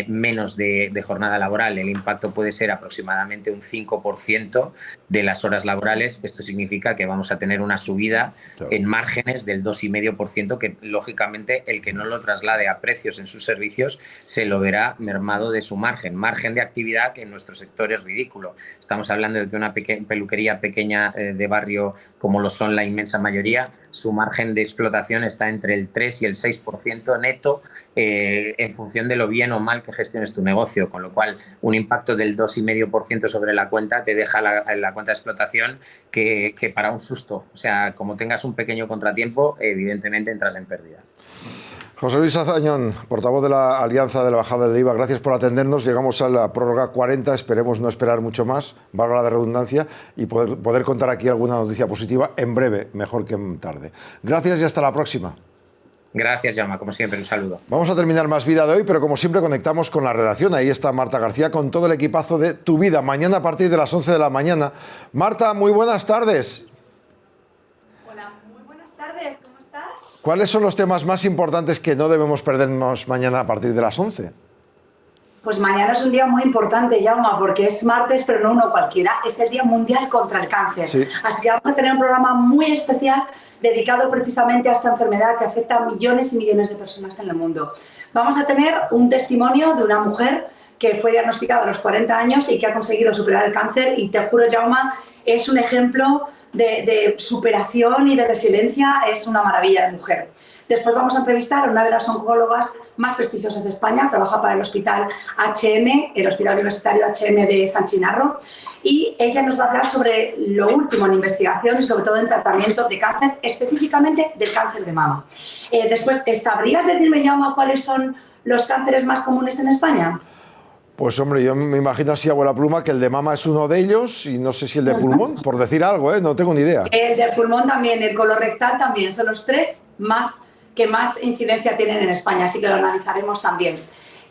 menos de jornada laboral, el impacto puede ser aproximadamente un 5% de las horas laborales. Esto significa que vamos a tener una subida en márgenes del 2,5%, que lógicamente el que no lo traslade a precios en sus servicios se lo verá mermado de su margen de actividad, que en nuestro sector es ridículo. Estamos hablando de que una peluquería pequeña de barrio, como lo son la inmensa mayoría, su margen de explotación está entre el 3 y el 6% neto, en función de lo bien o mal que gestiones tu negocio, con lo cual un impacto del 2,5% sobre la cuenta te deja la cuenta de explotación que para un susto. O sea, como tengas un pequeño contratiempo, evidentemente entras en pérdida. José Luis Azañón, portavoz de la Alianza de la Bajada del IVA, gracias por atendernos. Llegamos a la prórroga 40, esperemos no esperar mucho más, valga la redundancia, y poder contar aquí alguna noticia positiva en breve, mejor que tarde. Gracias y hasta la próxima. Gracias, Jaume, como siempre, un saludo. Vamos a terminar Más Vida de hoy, pero como siempre conectamos con la redacción. Ahí está Marta García con todo el equipazo de Tu Vida, mañana a partir de las 11 de la mañana. Marta, muy buenas tardes. Hola, muy buenas tardes. ¿Cuáles son los temas más importantes que no debemos perdernos mañana a partir de las 11? Pues mañana es un día muy importante, Jaume, porque es martes, pero no uno cualquiera. Es el Día Mundial contra el Cáncer. Sí. Así que vamos a tener un programa muy especial dedicado precisamente a esta enfermedad que afecta a millones y millones de personas en el mundo. Vamos a tener un testimonio de una mujer que fue diagnosticada a los 40 años y que ha conseguido superar el cáncer. Y te juro, Jaume, es un ejemplo de superación y de resiliencia. Es una maravilla de mujer. Después vamos a entrevistar a una de las oncólogas más prestigiosas de España, trabaja para el Hospital HM, el Hospital Universitario HM de San Chinarro, y ella nos va a hablar sobre lo último en investigación y sobre todo en tratamiento de cáncer, específicamente del cáncer de mama. Después, ¿sabrías decirme, Jaume, cuáles son los cánceres más comunes en España? Pues hombre, yo me imagino así a vuela pluma que el de mama es uno de ellos y no sé si el de pulmón, por decir algo, no tengo ni idea. El de pulmón también, el colorectal también, son los 3 que más incidencia tienen en España, así que lo analizaremos también.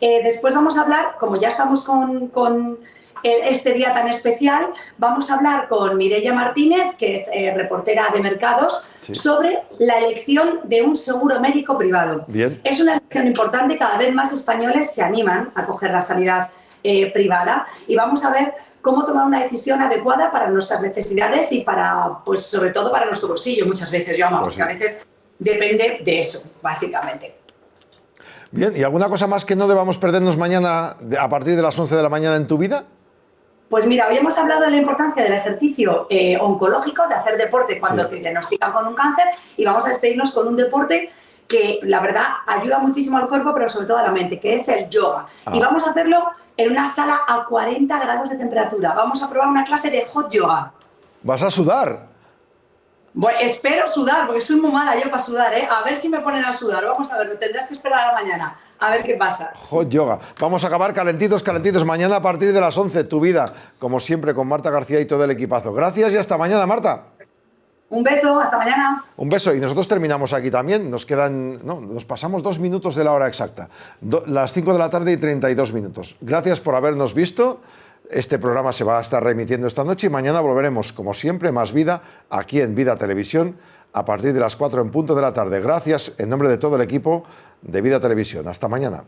Después vamos a hablar, como ya estamos con este día tan especial, vamos a hablar con Mireia Martínez, que es reportera de Mercados, sí, sobre la elección de un seguro médico privado. Bien. Es una elección importante, cada vez más españoles se animan a coger la sanidad privada y vamos a ver cómo tomar una decisión adecuada para nuestras necesidades y para, pues sobre todo para nuestro bolsillo muchas veces, Jaume, porque a veces depende de eso, básicamente. Bien, ¿y alguna cosa más que no debamos perdernos mañana a partir de las 11 de la mañana en Tu Vida? Pues mira, hoy hemos hablado de la importancia del ejercicio oncológico, de hacer deporte cuando te diagnostican con un cáncer, y vamos a despedirnos con un deporte que la verdad ayuda muchísimo al cuerpo, pero sobre todo a la mente, que es el yoga. Y vamos a hacerlo en una sala a 40 grados de temperatura. Vamos a probar una clase de hot yoga. ¿Vas a sudar? Bueno, espero sudar, porque soy muy mala yo para sudar, ¿eh? A ver si me ponen a sudar. Vamos a ver, lo tendrás que esperar a la mañana. A ver qué pasa. Hot yoga. Vamos a acabar calentitos, calentitos. Mañana a partir de las 11, Tu Vida, como siempre, con Marta García y todo el equipazo. Gracias y hasta mañana, Marta. Un beso, hasta mañana. Un beso. Y nosotros terminamos aquí también. Nos quedan, nos pasamos 2 minutos de la hora exacta. Las 5 de la tarde y 32 minutos. Gracias por habernos visto. Este programa se va a estar reemitiendo esta noche y mañana volveremos, como siempre, Más Vida, aquí en Vida Televisión, a partir de las 4 en punto de la tarde. Gracias en nombre de todo el equipo de Vida Televisión. Hasta mañana.